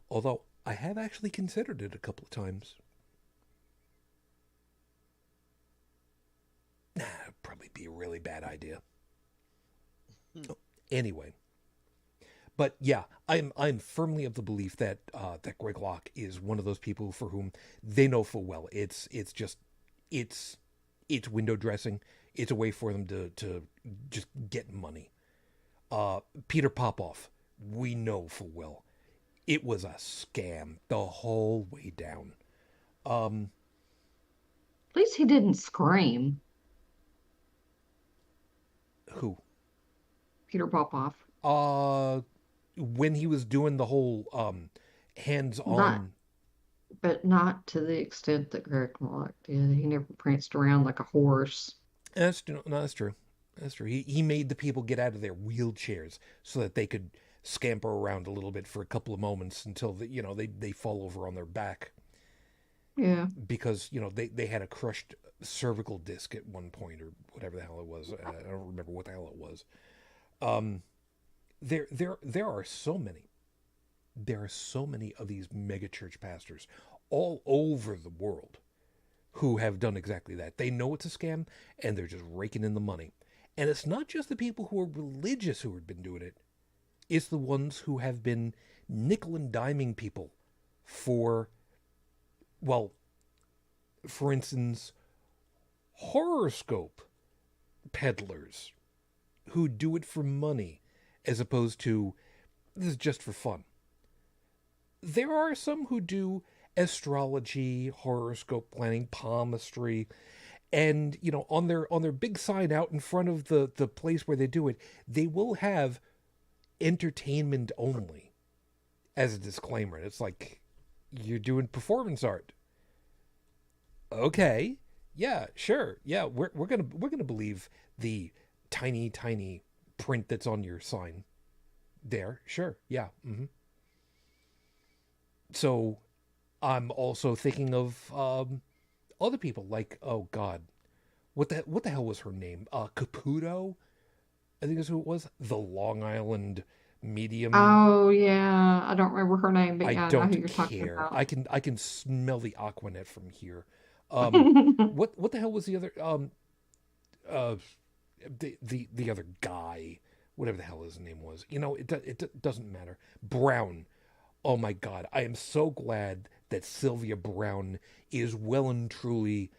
Although I have actually considered it a couple of times. It'd probably be a really bad idea. Anyway. But yeah, I'm firmly of the belief that that Greg Locke is one of those people for whom they know full well it's window dressing. It's a way for them to just get money. Peter Popoff, we know full well it was a scam the whole way down. At least he didn't scream. Who? Peter Popoff. When he was doing the whole hands-on, but not to the extent that Greg Locke did. He never pranced around like a horse. That's true. That's true. He made the people get out of their wheelchairs so that they could scamper around a little bit for a couple of moments until they fall over on their back. Yeah. Because they had a crushed cervical disc at one point or whatever the hell it was. I don't remember what the hell it was. There are so many. There are so many of these mega church pastors all over the world who have done exactly that. They know it's a scam and they're just raking in the money. And it's not just the people who are religious who have been doing it. It's the ones who have been nickel and diming people for instance, horoscope peddlers who do it for money as opposed to this is just for fun. There are some who do astrology, horoscope planning, palmistry, and on their big sign out in front of the place where they do it, they will have entertainment only as a disclaimer. It's like, you're doing performance art. Okay, yeah, sure, yeah, we're gonna believe the tiny print that's on your sign there. Sure, yeah. Mm-hmm. So I'm also thinking of other people like, oh God, what the hell was her name? Caputo, I think is who it was. The Long Island medium. Oh yeah, I don't remember her name, but I yeah, I know don't who you're talking care. about. I can smell the Aquanet from here. What the hell was the other the other guy, whatever the hell his name was? It doesn't matter. Brown. Oh my God, I am so glad that Sylvia Brown is well and truly,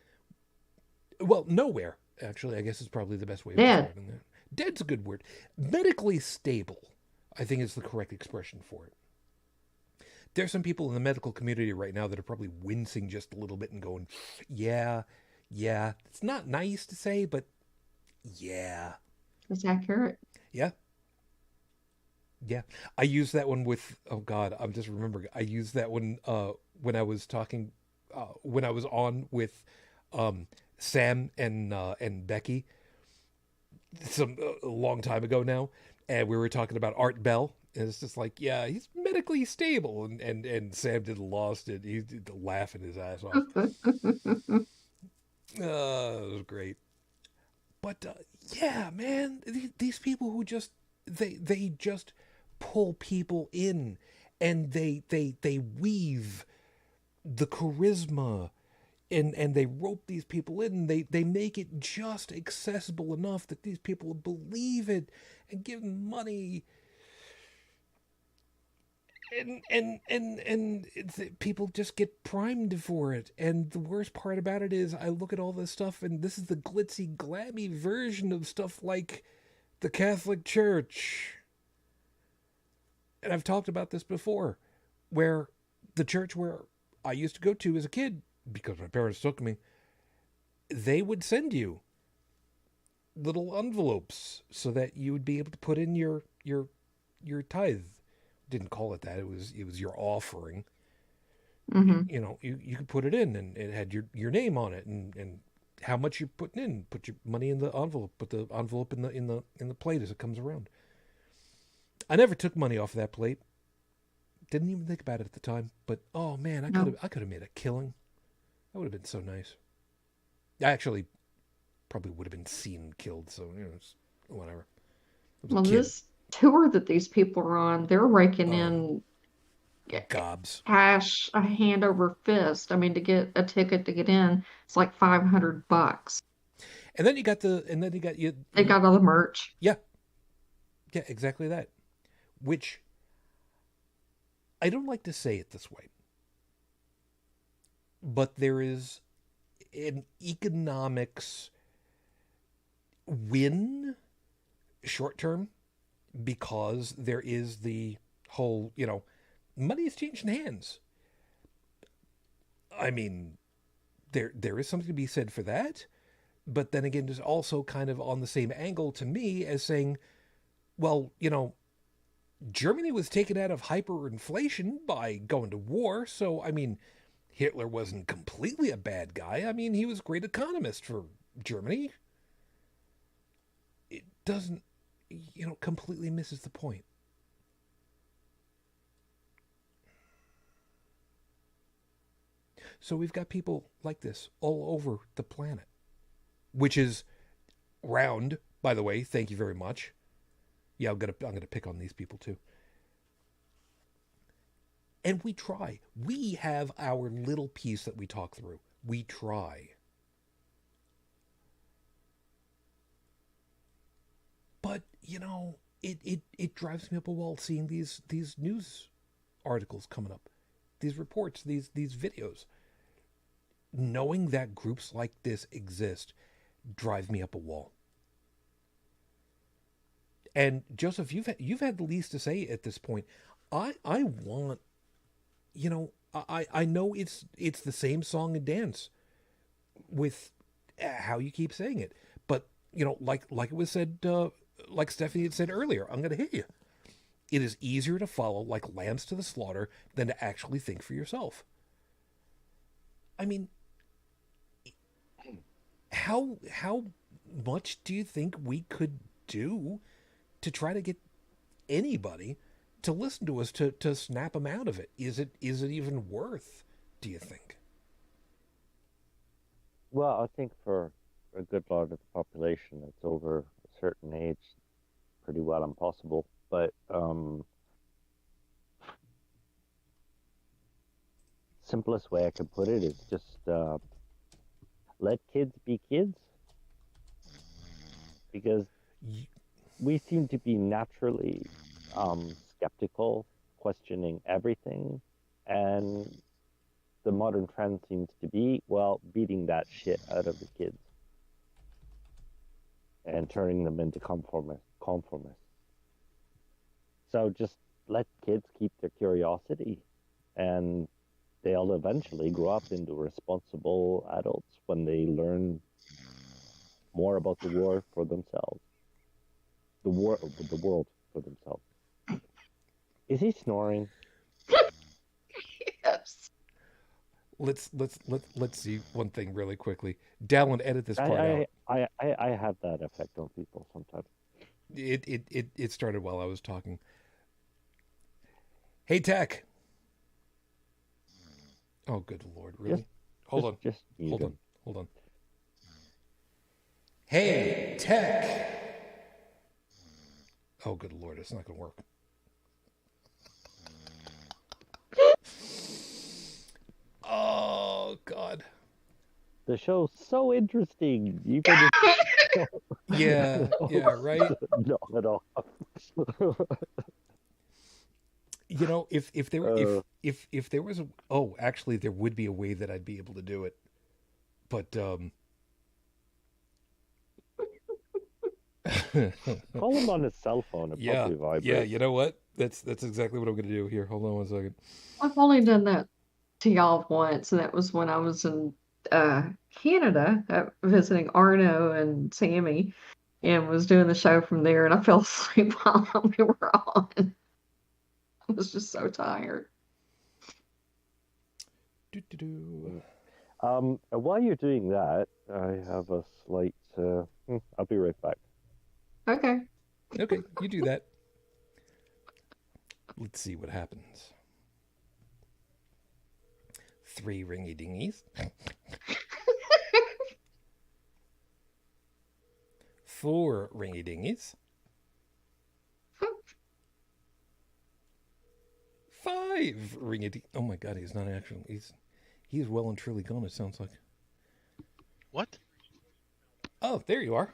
nowhere. Actually, I guess is probably the best way of describing that. Dead's a good word. Medically stable, I think is the correct expression for it. There's some people in the medical community right now that are probably wincing just a little bit and going, yeah, it's not nice to say, but yeah. It's accurate. Yeah. Yeah. I used that one with, oh God, I'm just remembering. I used that one when I was talking when I was on with Sam and Becky a long time ago now, and we were talking about Art Bell. And it's just like, yeah, he's medically stable, and Sam did lost it. He did laughing his ass off. It was great. But yeah, man, these people who just they just pull people in, and they weave the charisma, and they rope these people in. They make it just accessible enough that these people believe it and give them money. And people just get primed for it. And the worst part about it is I look at all this stuff, and this is the glitzy, glammy version of stuff like the Catholic Church. And I've talked about this before, where the church where I used to go to as a kid, because my parents took me, they would send you little envelopes so that you would be able to put in your tithe. Didn't call it that. It was your offering. Mm-hmm. You know, you could put it in, and it had your name on it, and how much you're putting in. Put your money in the envelope. Put the envelope in the plate as it comes around. I never took money off of that plate. Didn't even think about it at the time. But oh man, I could have made a killing. That would have been so nice. I actually probably would have been seen killed. So it's whatever. Well, this tour that these people are on, they're raking in gobs cash, a hand over fist. I mean, to get a ticket to get in, it's like $500. And then you got They got all the merch. Yeah, exactly that. Which I don't like to say it this way, but there is an economics win short term, because there is the whole, money is changing hands. I mean, there is something to be said for that. But then again, there's also kind of on the same angle to me as saying, well, Germany was taken out of hyperinflation by going to war. So, I mean, Hitler wasn't completely a bad guy. I mean, he was a great economist for Germany. It doesn't, completely misses the point. So we've got people like this all over the planet, which is round, by the way. Thank you very much. Yeah, I'm gonna pick on these people too. And we try. We have our little piece that we talk through. We try. But, it drives me up a wall seeing these news articles coming up, these reports, these videos. Knowing that groups like this exist drive me up a wall. And Joseph, you've had the least to say at this point. I want, I know it's the same song and dance with how you keep saying it, but like it was said, like Stephanie had said earlier, I'm going to hit you. It is easier to follow like lambs to the slaughter than to actually think for yourself. I mean, how much do you think we could do to try to get anybody to listen to us, to snap them out of it? Is it even worth, do you think? Well, I think for a good lot of the population that's over a certain age, pretty well impossible. But simplest way I could put it is just let kids be kids, because we seem to be naturally skeptical, questioning everything, and the modern trend seems to be, well, beating that shit out of the kids and turning them into conformists. So just let kids keep their curiosity, and they'll eventually grow up into responsible adults when they learn more about the war for themselves. The world for themselves. Is he snoring? Yes. let's see one thing really quickly. Dalan, edit this part out. I have that effect on people sometimes. It started while I was talking. Hey, Tech. Oh, good Lord, really? Hold on. Hold on. Hey, Tech. Oh, good Lord, it's not going to work. Oh, God. The show's so interesting. Yeah, right? Not at all. You know, if there was actually there would be a way that I'd be able to do it. But Call him on his cell phone. It probably vibrates. Yeah, you know what? That's exactly what I'm going to do. Here, hold on one second. I've only done that to y'all once, and that was when I was in Canada visiting Arno and Sammy, and was doing the show from there, and I fell asleep while we were on. I was just so tired. While you're doing that, I have a slight. I'll be right back. Okay. Okay, you do that. Let's see what happens. 3 ringy dingies. 4 ringy dingies. 5 ringy dingies. Oh my God, he's not actually. He's well and truly gone. It sounds like. What? Oh, there you are.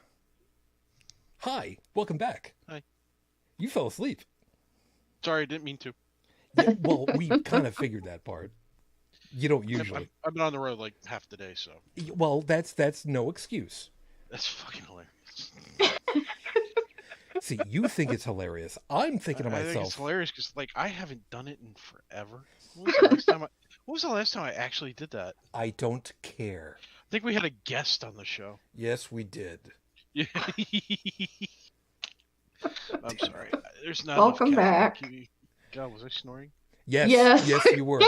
Hi, welcome back. Hi. You fell asleep. Sorry, I didn't mean to. Yeah, well, we kind of figured that part. You don't usually. I've been on the road like half the day, so. Well, that's no excuse. That's fucking hilarious. See, you think it's hilarious. I'm thinking to myself. I think it's hilarious because, like, I haven't done it in forever. When was the last time I actually did that? I don't care. I think we had a guest on the show. Yes, we did. Yeah. I'm sorry. There's not. Welcome back. God, was I snoring? Yes, you were.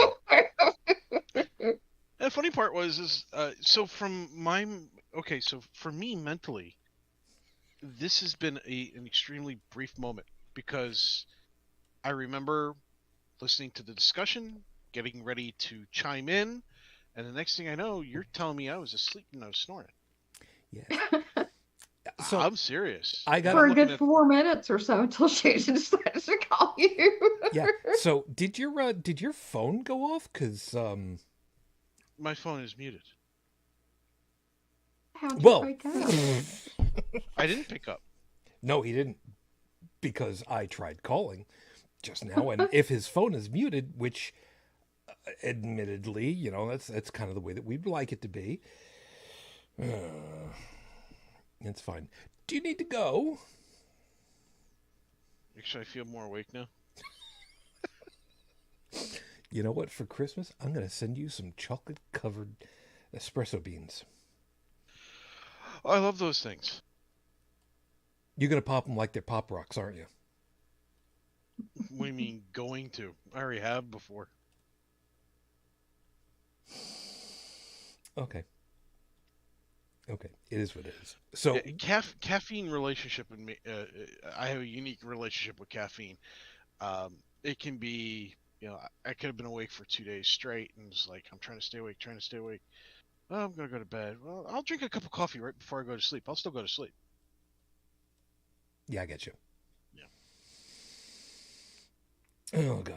The funny part was, so for me mentally, this has been an extremely brief moment because I remember listening to the discussion, getting ready to chime in, and the next thing I know, you're telling me I was asleep and I was snoring. Yeah. So I'm serious. For a good 4 minutes or so until Shujin decided to call you. Yeah. So did your phone go off? Because my phone is muted. How'd you wake up? I didn't pick up. No, he didn't, because I tried calling just now, and if his phone is muted, which, admittedly, you know, that's kind of the way that we'd like it to be. It's fine. Do you need to go? Actually, I feel more awake now. You know what? For Christmas, I'm going to send you some chocolate-covered espresso beans. Oh, I love those things. You're going to pop them like they're Pop Rocks, aren't you? What do you mean, going to? I already have before. Okay. It is what it is. So caffeine relationship and me, I have a unique relationship with caffeine. It can be, you know, I could have been awake for 2 days straight and it's like, I'm trying to stay awake. Oh, I'm going to go to bed. Well, I'll drink a cup of coffee right before I go to sleep. I'll still go to sleep. Yeah, I get you. Yeah. Oh, God.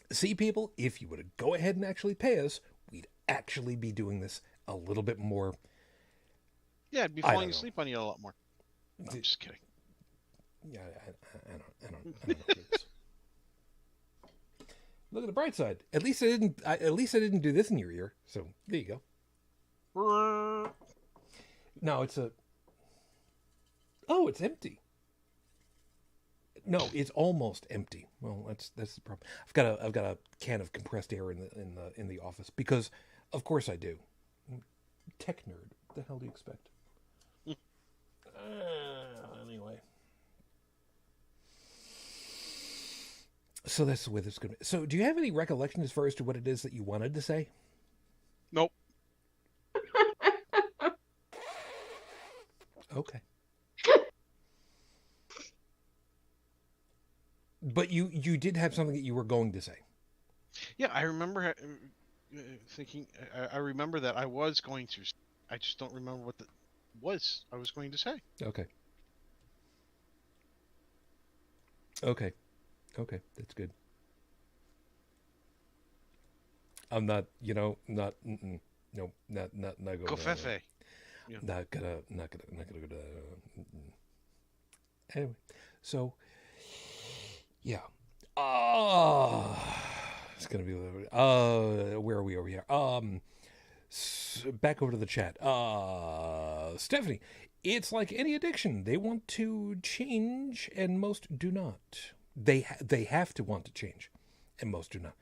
See, people, if you would go ahead and actually pay us, we'd actually be doing this a little bit more. Yeah, I'd be falling asleep on you a lot more. No, I'm just kidding. Yeah, I don't know. Look at the bright side. At least I didn't do this in your ear. So there you go. No, it's empty. No, it's almost empty. Well, that's the problem. I've got a can of compressed air in the office because, of course, I do. Tech nerd. What the hell do you expect? Anyway. So that's the way this is going to be. So do you have any recollection as far as to what it is that you wanted to say? Nope. Okay. But you did have something that you were going to say. Yeah, I remember thinking. I remember that I was going to. I just don't remember what I was going to say. Okay. Okay. Okay, that's good. I'm not, not, no, not going. Covfefe. Yeah. Not gonna go to. Anyway, so yeah. It's gonna be a little bit. Where are we over here? Back over to the chat. Stephanie, it's like any addiction. They want to change, and most do not. They have to want to change, and most do not.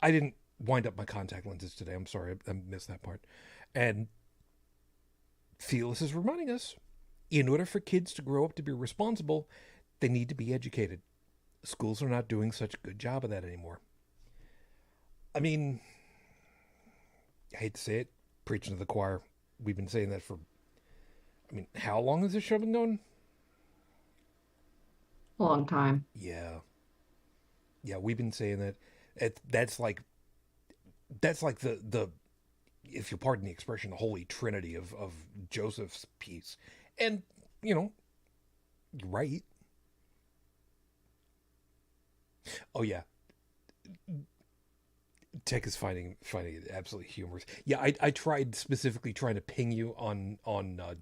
I didn't wind up my contact lenses today. I'm sorry, I missed that part. And Fearless is reminding us, in order for kids to grow up to be responsible, they need to be educated. Schools are not doing such a good job of that anymore. I mean, I hate to say it, preaching to the choir. We've been saying that for, how long has this show been going? A long time. Yeah. Yeah, we've been saying that. That's like the if you pardon the expression, the holy trinity of Joseph's piece. And, you're right. Oh, yeah. Tech is finding it absolutely humorous. Yeah, I tried specifically trying to ping you on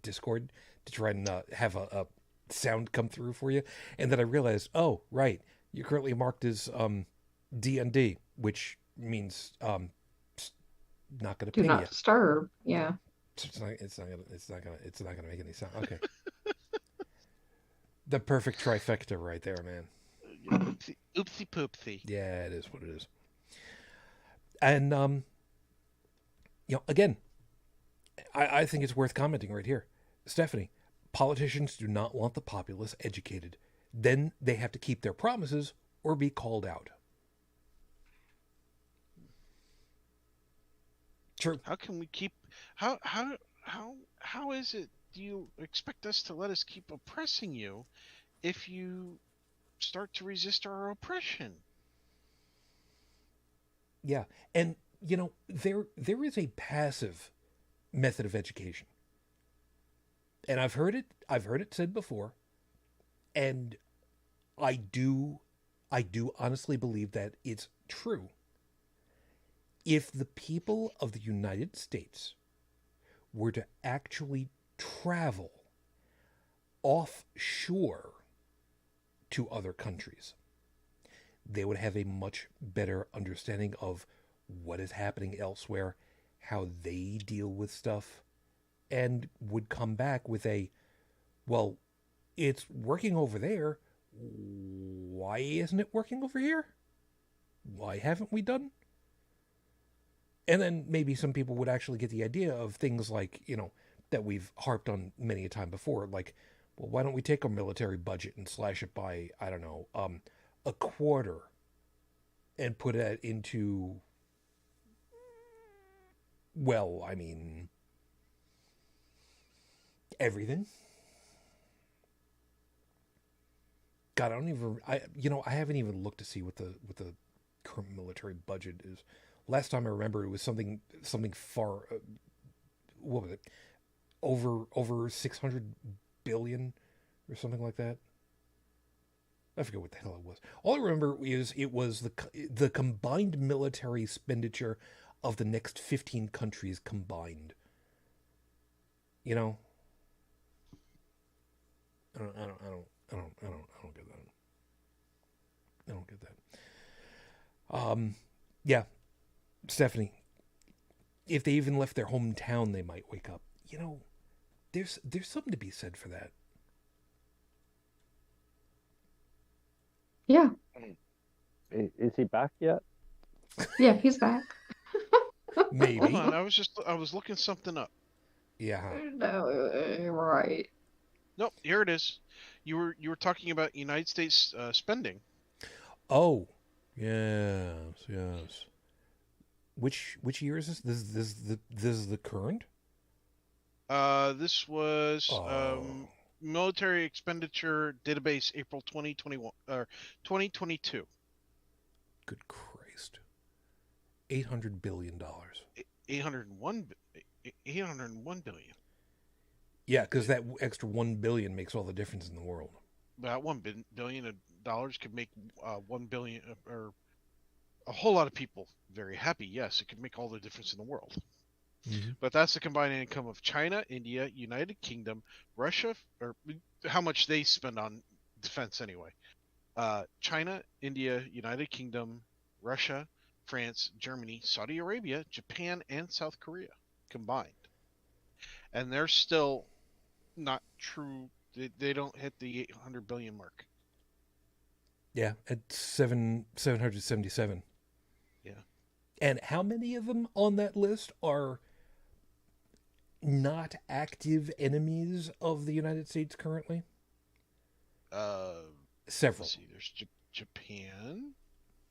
Discord to try and have a sound come through for you. And then I realized, oh, right, you're currently marked as D&D, which means not going to Do ping not you. disturb. Yeah. It's not gonna make any sound. Okay. The perfect trifecta right there, man. Oopsie poopsie. Yeah, it is what it is. And again, I think it's worth commenting right here. Stephanie, politicians do not want the populace educated. Then they have to keep their promises or be called out. True. How can we keep? How is it? Do you expect us to let us keep oppressing you if you start to resist our oppression? Yeah, and there is a passive method of education, and I've heard it said before, and I do honestly believe that it's true. If the people of the United States were to actually travel offshore to other countries, they would have a much better understanding of what is happening elsewhere, how they deal with stuff, and would come back with well, it's working over there. Why isn't it working over here? Why haven't we done? And then maybe some people would actually get the idea of things like, that we've harped on many a time before, like, well, why don't we take our military budget and slash it by, I don't know, a quarter and put it into, everything. God, I haven't even looked to see what the current military budget is. Last time I remember, it was something far, what was it? Over 600 billion or something like that. I forget what the hell it was. All I remember is it was the combined military expenditure of the next 15 countries combined. I don't get that. I don't get that. Yeah. Stephanie, if they even left their hometown, they might wake up. There's something to be said for that. Yeah. Is he back yet? Yeah, he's back. Maybe. Hold on, I was looking something up. Yeah. No, right. Nope, here it is. You were talking about United States spending. Oh, yes, yes. Which year is this? This is the current. This was Oh, military expenditure database April 2021 or 2022. good Christ! $800 billion. 801 801 billion. Yeah, because that extra 1 billion makes all the difference in the world. That $1 billion of dollars could make 1 billion or a whole lot of people very happy. Yes, it could make all the difference in the world. Mm-hmm. But that's the combined income of China, India, United Kingdom, Russia, or how much they spend on defense anyway. China, India, United Kingdom, Russia, France, Germany, Saudi Arabia, Japan, and South Korea combined. And they're still not true. They don't hit the 800 billion mark. Yeah, at 777. Yeah. And how many of them on that list are not active enemies of the United States currently? Several. Let's see. There's Japan,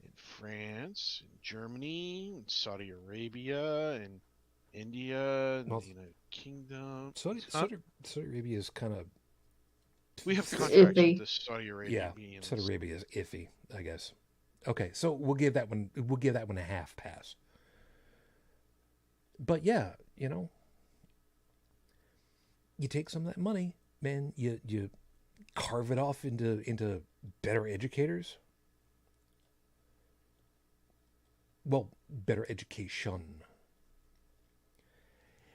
and France, and Germany, and Saudi Arabia, and India, and Well, the United Kingdom. Saudi Arabia is kind of, We have contracts with Iffy. the Saudi Arabia. yeah. Saudi Arabia is iffy, I guess. Okay, so we'll give that one a half pass. But yeah, you take some of that money, man. You carve it off into better educators. Well, better education.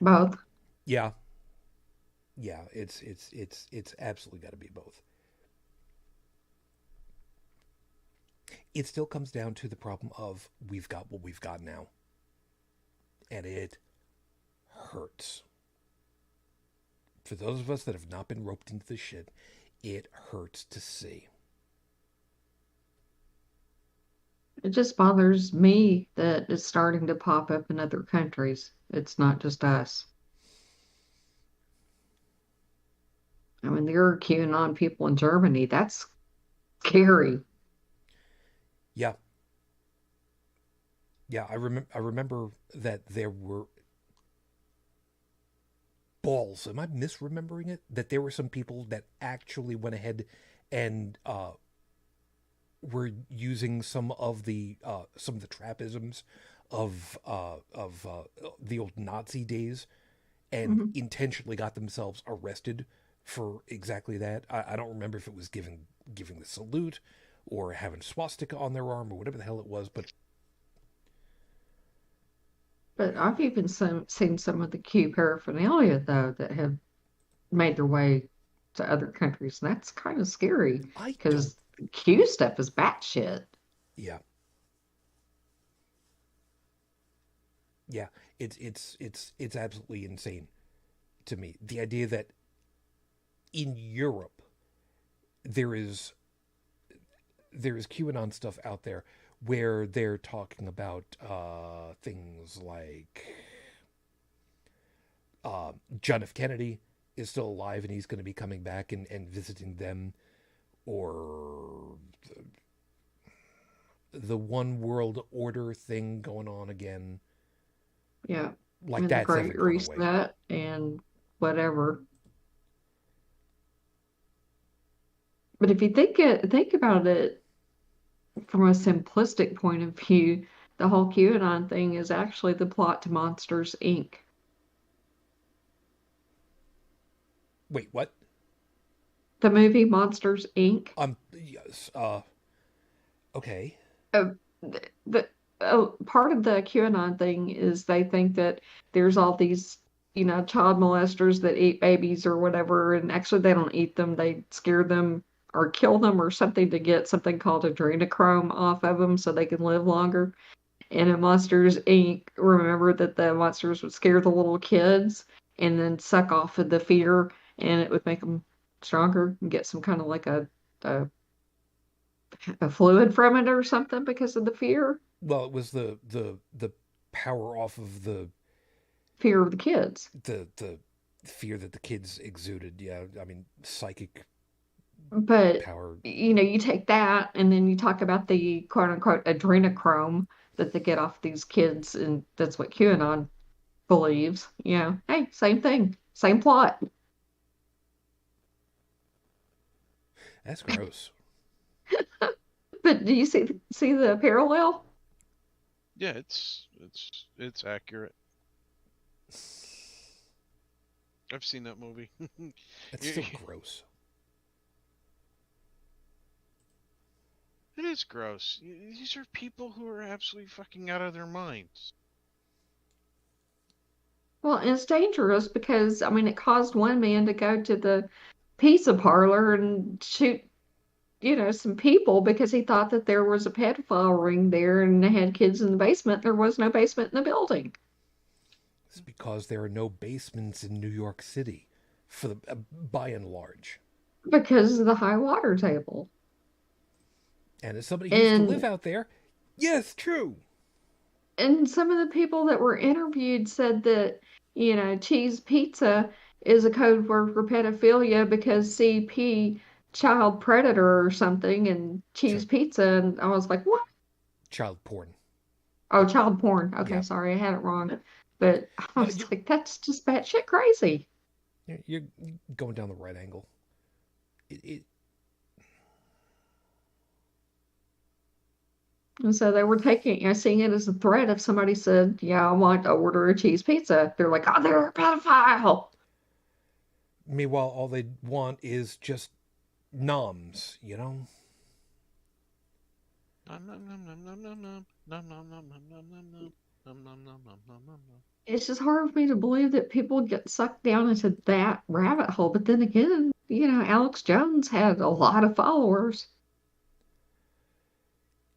Both. Yeah. Yeah, it's absolutely got to be both. It still comes down to the problem of we've got what we've got now. And it hurts. For those of us that have not been roped into this shit, it hurts to see. It just bothers me that it's starting to pop up in other countries. It's not just us. I mean, there are QAnon people in Germany. That's scary. Yeah. Yeah, I remember that there were balls. Am I misremembering it? That there were some people that actually went ahead and were using some of the trapisms of the old Nazi days, and Mhm. intentionally got themselves arrested for exactly that. I don't remember if it was giving the salute or having swastika on their arm or whatever the hell it was, but But I've even seen some of the Q paraphernalia, though, that have made their way to other countries. And that's kind of scary I don't. because Q stuff is batshit. Yeah, yeah. It's absolutely insane to me. The idea that in Europe there is QAnon stuff out there where they're talking about things like John F. Kennedy is still alive and he's going to be coming back and visiting them, or the one world order thing going on again. Yeah. Like And the that's never Great going away. Reset and whatever. But if you think about it from a simplistic point of view, the whole QAnon thing is actually the plot to Monsters, Inc. Wait, what? The movie Monsters, Inc. Yes. Okay. Uh, the part of the QAnon thing is they think that there's all these, child molesters that eat babies or whatever, and actually they don't eat them, they scare them or kill them or something to get something called adrenochrome off of them so they can live longer. And in Monsters Inc., remember that the monsters would scare the little kids and then suck off of the fear, and it would make them stronger and get some kind of like a, a fluid from it or something because of the fear. Well, it was the power off of the Fear of the kids. the fear that the kids exuded. Yeah, I mean, psychic But, power. you take that and then you talk about the quote unquote adrenochrome that they get off these kids, and that's what QAnon believes. Hey, same thing, same plot. That's gross. But do you see the parallel? Yeah, it's accurate. I've seen that movie. It's still gross. It is gross. These are people who are absolutely fucking out of their minds. Well, and it's dangerous because, I mean, it caused one man to go to the pizza parlor and shoot, some people because he thought that there was a pedophile ring there and they had kids in the basement. There was no basement in the building. It's because there are no basements in New York City, for the by and large. Because of the high water table. And as somebody who used to live And out there, yes, true. and some of the people that were interviewed said that, cheese pizza is a code word for pedophilia because CP, child predator or something, and cheese pizza. And I was like, what? Child porn. Oh, child porn. Okay, Yeah. sorry, I had it wrong. But I No, was like, that's just batshit crazy. You're going down the right angle. It And so they were seeing it as a threat. If somebody said, yeah, I want to order a cheese pizza, they're like, oh, they're a pedophile. Meanwhile, all they want is just noms, Nom nom nom nom nom nom nom nom nom nom nom nom nom nom nom nom nom nom nom. It's just hard for me to believe that people get sucked down into that rabbit hole. But then again, Alex Jones had a lot of followers.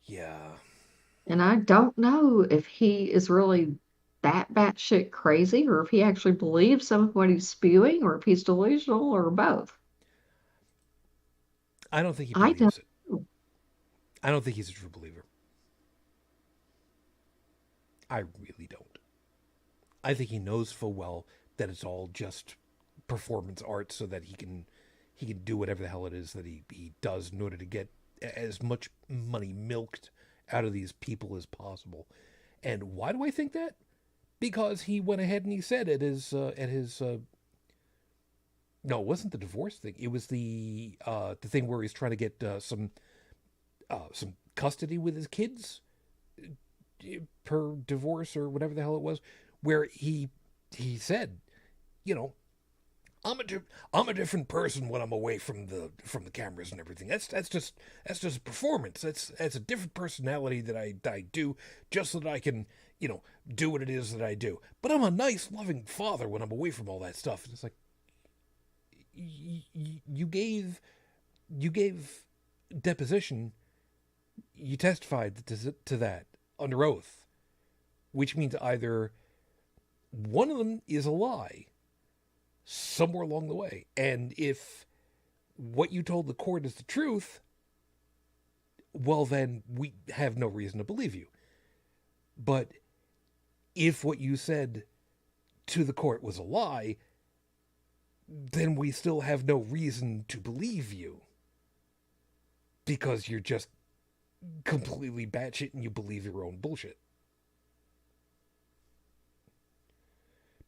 Yeah. And I don't know if he is really that batshit crazy or if he actually believes some of what he's spewing or if he's delusional or both. I don't think he I believes don't it. know. I don't think he's a true believer. I really don't. I think he knows full well that it's all just performance art so that he can do whatever the hell it is that he does in order to get as much money milked out of these people as possible. And why do I think that? Because he went ahead and he said no, it wasn't the divorce thing. It was the thing where he's trying to get some custody with his kids per divorce or whatever the hell it was, where he said, I'm a different person when I'm away from the cameras and everything. That's just a performance. That's a different personality that I do just so that I can do what it is that I do. But I'm a nice, loving father when I'm away from all that stuff. And it's like you gave deposition. You testified to that under oath, which means either one of them is a lie somewhere along the way. And if what you told the court is the truth, well, then we have no reason to believe you. But if what you said to the court was a lie, then we still have no reason to believe you. Because you're just completely batshit and you believe your own bullshit.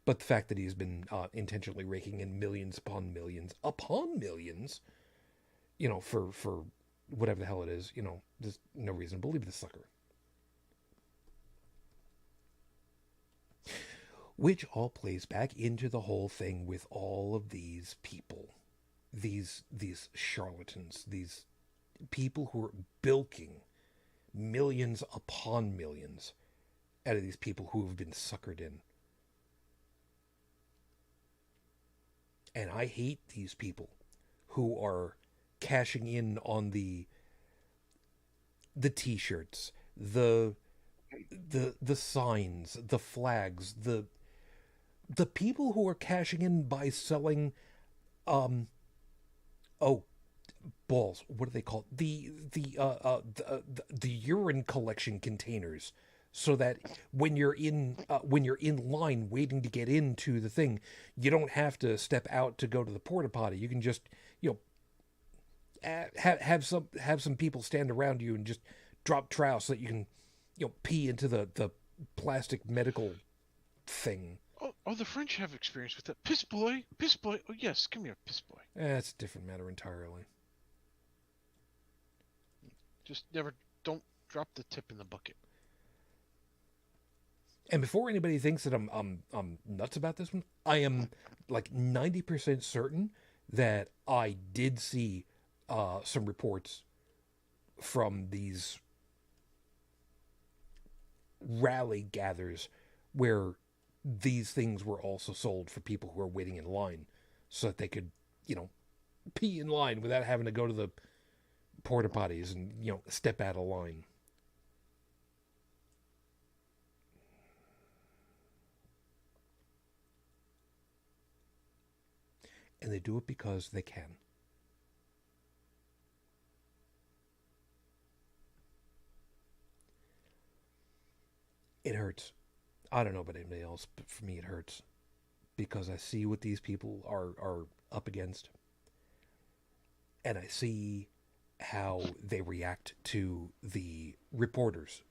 But the fact that he's been intentionally raking in millions upon millions, for whatever the hell it is, there's no reason to believe this sucker. Which all plays back into the whole thing with all of these people, these charlatans, these people who are bilking millions upon millions out of these people who have been suckered in. And I hate these people who are cashing in on the t-shirts, the signs, the flags, the people who are cashing in by selling balls, what do they call it? The urine collection containers, so that when you're in line waiting to get into the thing, you don't have to step out to go to the porta potty. You can just have some people stand around you and just drop trowel so that you can, pee into the plastic medical thing. Oh, the French have experience with that. Piss boy, piss boy. Oh yes, come here, piss boy. That's a different matter entirely. Just don't drop the tip in the bucket. And before anybody thinks that I'm nuts about this one, I am like 90% certain that I did see some reports from these rally gathers where these things were also sold for people who are waiting in line so that they could, pee in line without having to go to the porta potties and, step out of line. And they do it because they can. It hurts. I don't know about anybody else, but for me it hurts. Because I see what these people are up against. And I see how they react to the reporters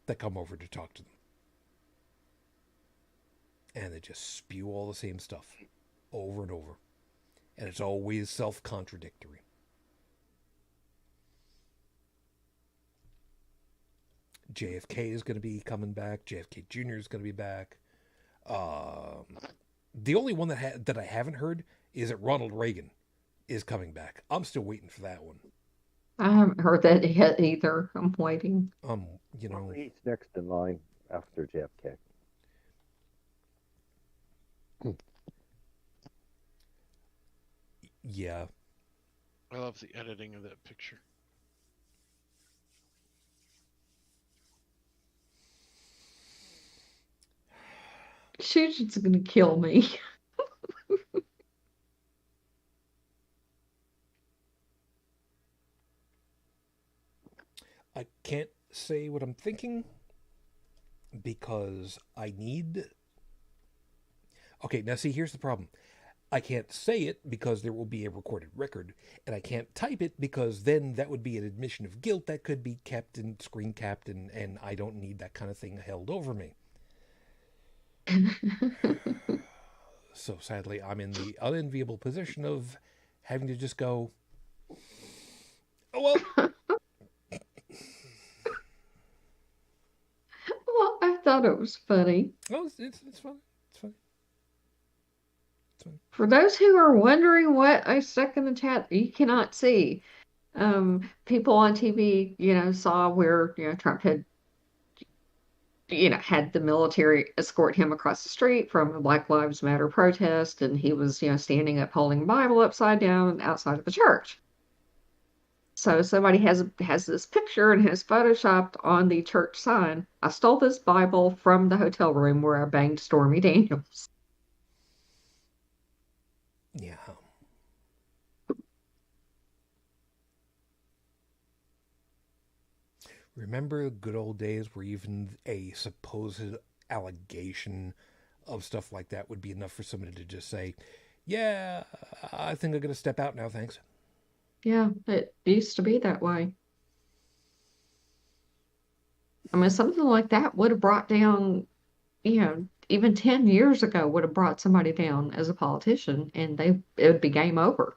that come over to talk to them. And they just spew all the same stuff over and over. And it's always self-contradictory. JFK is going to be coming back. JFK Jr. is going to be back. The only one that I haven't heard is that Ronald Reagan is coming back. I'm still waiting for that one. I haven't heard that yet either. I'm waiting. He's next in line after JFK. Yeah. I love the editing of that picture. Shujin's gonna kill me. I can't say what I'm thinking because I need... Okay, now see, here's the problem. I can't say it because there will be a recorded record, and I can't type it because then that would be an admission of guilt that could be kept and screen capped, and I don't need that kind of thing held over me. So sadly, I'm in the unenviable position of having to just go, oh, well. Well, I thought it was funny. Oh, it's funny. It's funny. For those who are wondering what I stuck in the chat, you cannot see. People on TV, saw where, Trump had, had the military escort him across the street from a Black Lives Matter protest, and he was, standing up holding a Bible upside down outside of the church. So somebody has this picture and has photoshopped on the church sign, "I stole this Bible from the hotel room where I banged Stormy Daniels." Yeah. Remember the good old days where even a supposed allegation of stuff like that would be enough for somebody to just say, yeah, I think I'm going to step out now, thanks. Yeah, it used to be that way. I mean, something like that would have brought down, even 10 years ago would have brought somebody down as a politician, and it would be game over.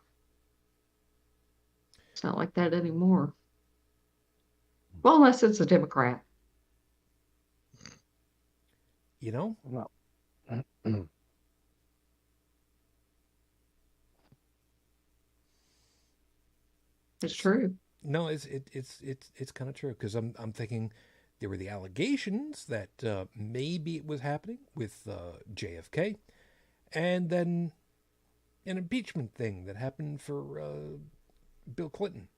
It's not like that anymore. Well, unless it's a Democrat. Well, It's true. No, it's kind of true because I'm thinking there were the allegations that maybe it was happening with JFK, and then an impeachment thing that happened for Bill Clinton.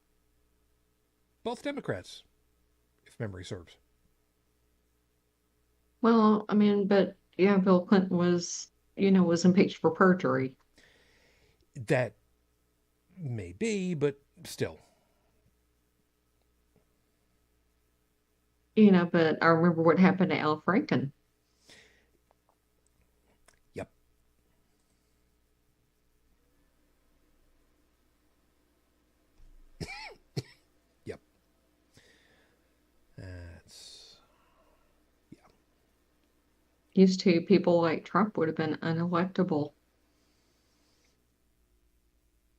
Both Democrats, if memory serves. Well, I mean, but yeah, Bill Clinton was impeached for perjury. That may be, but still. But I remember what happened to Al Franken. Yep. Used to, people like Trump would have been unelectable.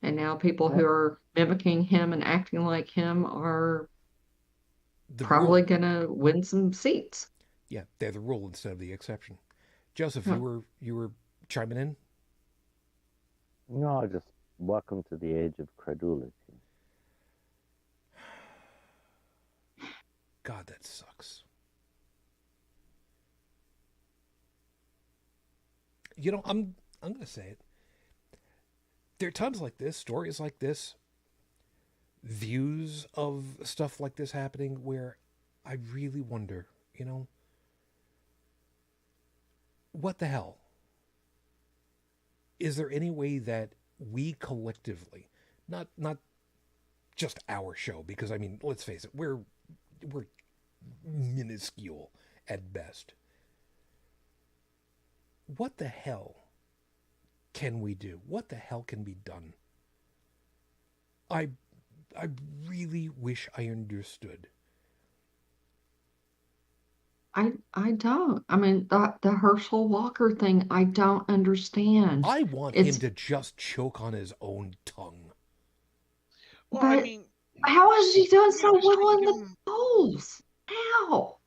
And now people who are mimicking him and acting like him are The probably rule. going to win some seats. Yeah, they're the rule instead of the exception. Joseph, Huh. you were chiming in? No, just welcome to the age of credulity. God, that sucks. You know, I'm going to say it. There are times like this, stories like this, views of stuff like this happening where I really wonder, you know, what the hell? Is there any way that we collectively, not just our show, because I mean, let's face it, we're minuscule at best. What the hell can we do? What the hell can be done? I really wish I understood. I don't. I mean, the Herschel Walker thing, I don't understand. I want him It's, to just choke on his own tongue. Well, I but mean, how is he doing yeah, so just trying well to in give the him. polls? How?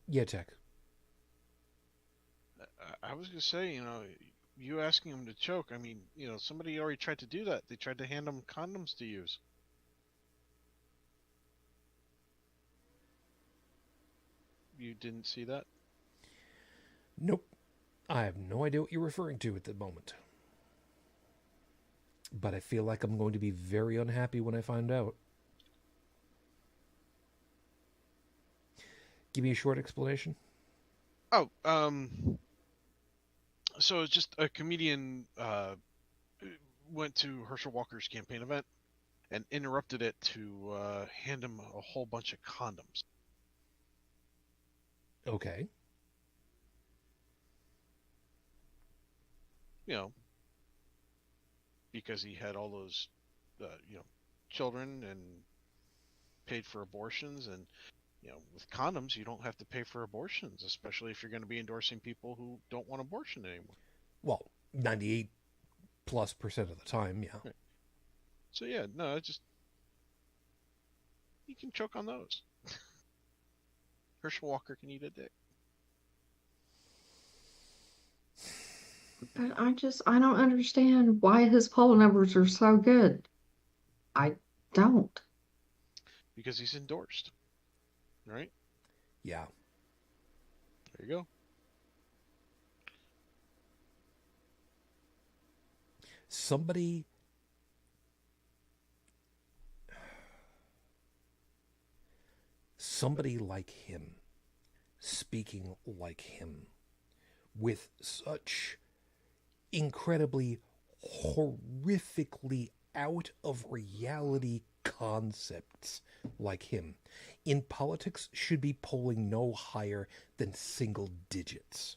Yeah, Tech. I was gonna say, you asking him to choke. I mean, somebody already tried to do that. They tried to hand him condoms to use. You didn't see that? Nope. I have no idea what you're referring to at the moment. But I feel like I'm going to be very unhappy when I find out. Give me a short explanation. Oh, so it's just a comedian went to Herschel Walker's campaign event and interrupted it to hand him a whole bunch of condoms. Okay. Because he had all those, children and paid for abortions, and with condoms you don't have to pay for abortions, especially if you're going to be endorsing people who don't want abortion anymore. Well, 98+% of the time, yeah. Right. So yeah, no, it's just you can choke on those. Herschel Walker can eat a dick. But I don't understand why his poll numbers are so good. I don't. Because he's endorsed. Right? Yeah. There you go. Somebody like him, speaking like him, with such incredibly horrifically out of reality concepts like him in politics should be polling no higher than single digits.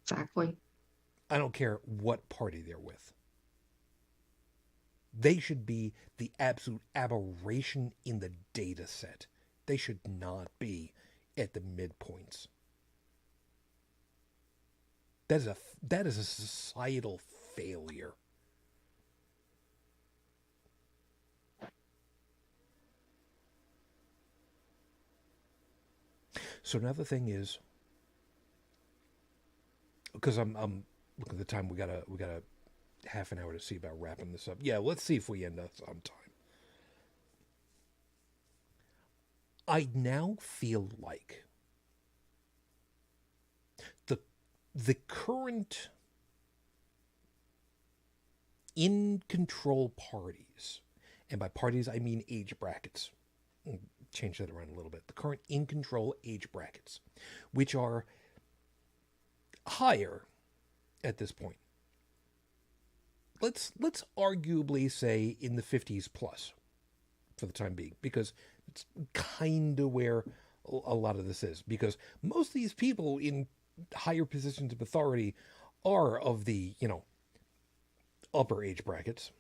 Exactly. I don't care what party they're with. They should be the absolute aberration in the data set. They should not be at the midpoints. That is a societal failure. So another thing is, because I'm looking at the time, we got a half an hour to see about wrapping this up. Yeah, let's see if we end up on time. I now feel like the current in control parties, and by parties I mean age brackets, change that around a little bit, the current in control age brackets, which are higher at this point, let's arguably say in the 50s plus for the time being, because it's kind of where a lot of this is, because most of these people in higher positions of authority are of the, upper age brackets.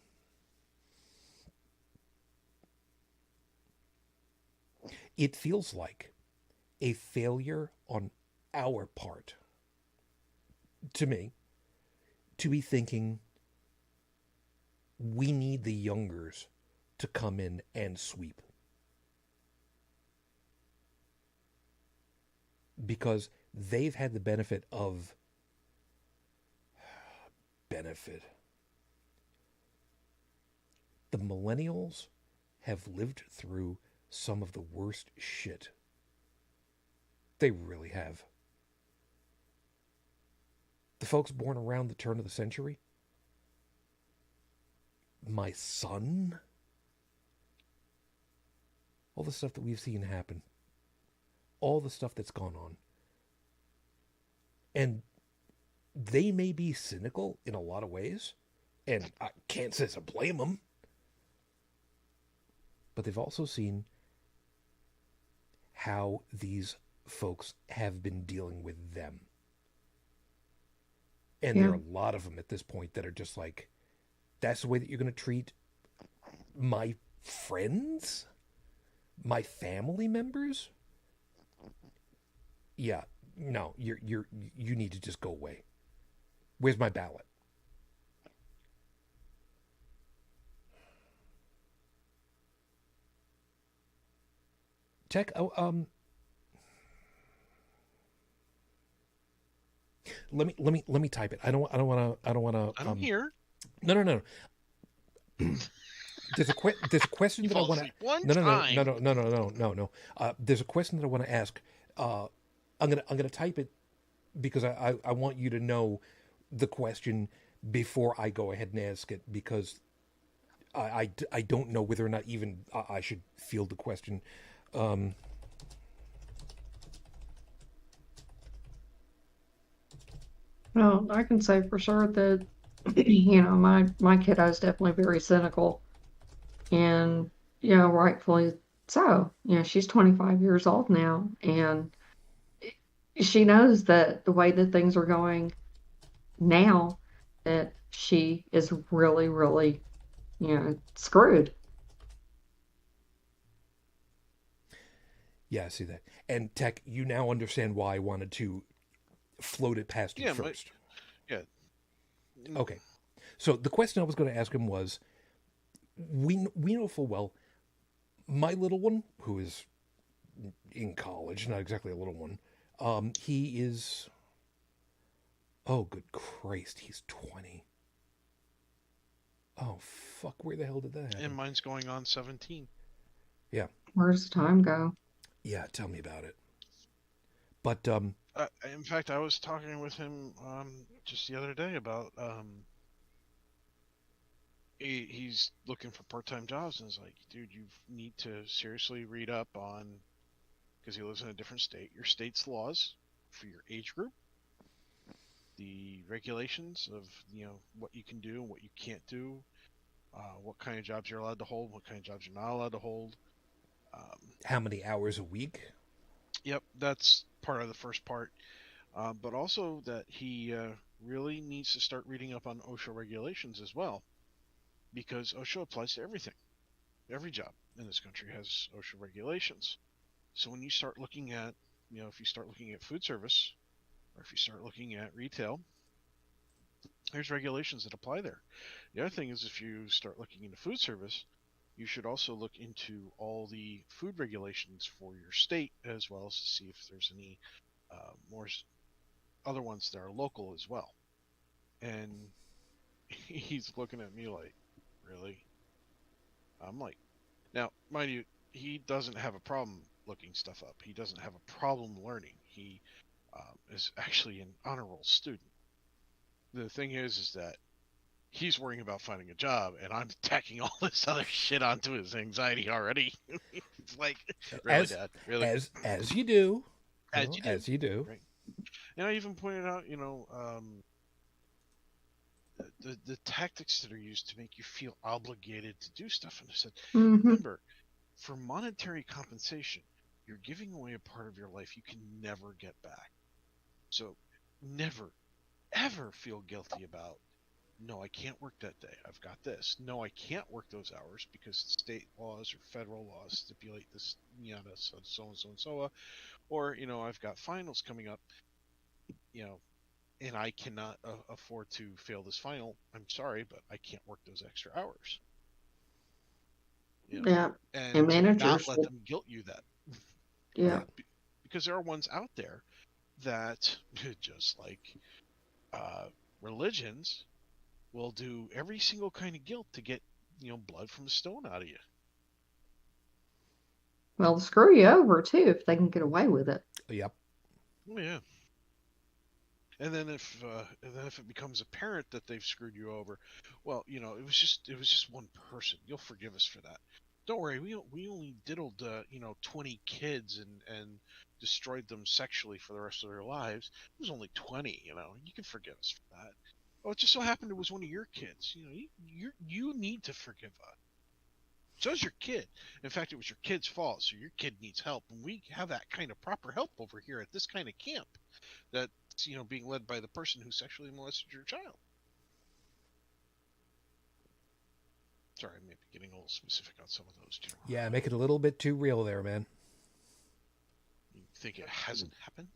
It feels like a failure on our part, to me, to be thinking we need the youngers to come in and sweep. Because they've had the benefit of benefit. The millennials have lived through some of the worst shit. They really have. The folks born around the turn of the century, my son, all the stuff that we've seen happen, all the stuff that's gone on. And they may be cynical in a lot of ways, and I can't say I blame them, but they've also seen how these folks have been dealing with them. And there are a lot of them at this point that are just like, that's the way that you're going to treat my friends? My family members? Yeah, no, you need to just go away. Where's my ballot? Tech, let me type it. I don't want to. I'm here. No. There's a question that I want to. No. There's a question that I want to ask. I'm gonna type it because I want you to know the question before I go ahead and ask it, because I don't know whether or not even I should field the question. Well, I can say for sure that, you know, my kiddo is definitely very cynical, and, you know, rightfully so. You know, she's 25 years old now, and she knows that the way that things are going now, that she is really, really, you know, screwed. Yeah, I see that. And Tech, you now understand why I wanted to float it past you first. Yeah. Okay. So the question I was going to ask him was, we know full well, my little one, who is in college, not exactly a little one, he is, oh, good Christ, he's 20. Oh, fuck, where the hell did that happen? And mine's going on 17. Yeah. Where's the time go? Yeah, tell me about it. But, in fact, I was talking with him just the other day about he's looking for part-time jobs, and it's like, dude, you need to seriously read up on, because he lives in a different state, your state's laws for your age group, the regulations of, you know, what you can do and what you can't do, what kind of jobs you're allowed to hold, what kind of jobs you're not allowed to hold. How many hours a week? Yep, that's part of the first part. But also that he really needs to start reading up on OSHA regulations as well, because OSHA applies to everything. Every job in this country has OSHA regulations. So when you start looking at, you know, if you start looking at food service, or if you start looking at retail, there's regulations that apply there. The other thing is, if you start looking into food service, you should also look into all the food regulations for your state, as well as to see if there's any more other ones that are local as well. And he's looking at me like, really? I'm like, now, mind you, he doesn't have a problem looking stuff up. He doesn't have a problem learning. He is actually an honor roll student. The thing is that he's worrying about finding a job, and I'm tacking all this other shit onto his anxiety already. It's like, really, Dad? Really? As you do. As you do. Right. And I even pointed out, you know, the tactics that are used to make you feel obligated to do stuff. And I said, remember, for monetary compensation, you're giving away a part of your life you can never get back. So never, ever feel guilty about No, I can't work that day. I've got this. No, I can't work those hours because state laws or federal laws stipulate this, so and so and so. Or, I've got finals coming up, you know, and I cannot afford to fail this final. I'm sorry, but I can't work those extra hours. Yeah. And And not managers let will, them guilt you that, yeah. because there are ones out there that just like uh, religions will do every single kind of guilt to get blood from the stone out of you. Well, they'll screw you over too if they can get away with it. Yep. Oh, yeah. And then if it becomes apparent that they've screwed you over, well, it was just one person. You'll forgive us for that. Don't worry, we only diddled 20 kids and destroyed them sexually for the rest of their lives. It was only 20. You can forgive us for that. Oh, it just so happened it was one of your kids. You need to forgive us. So is your kid. In fact, it was your kid's fault, so your kid needs help, and we have that kind of proper help over here at this kind of camp. That's being led by the person who sexually molested your child. Sorry, I may be getting a little specific on some of those too. Yeah, make it a little bit too real there, man. You think it hasn't happened?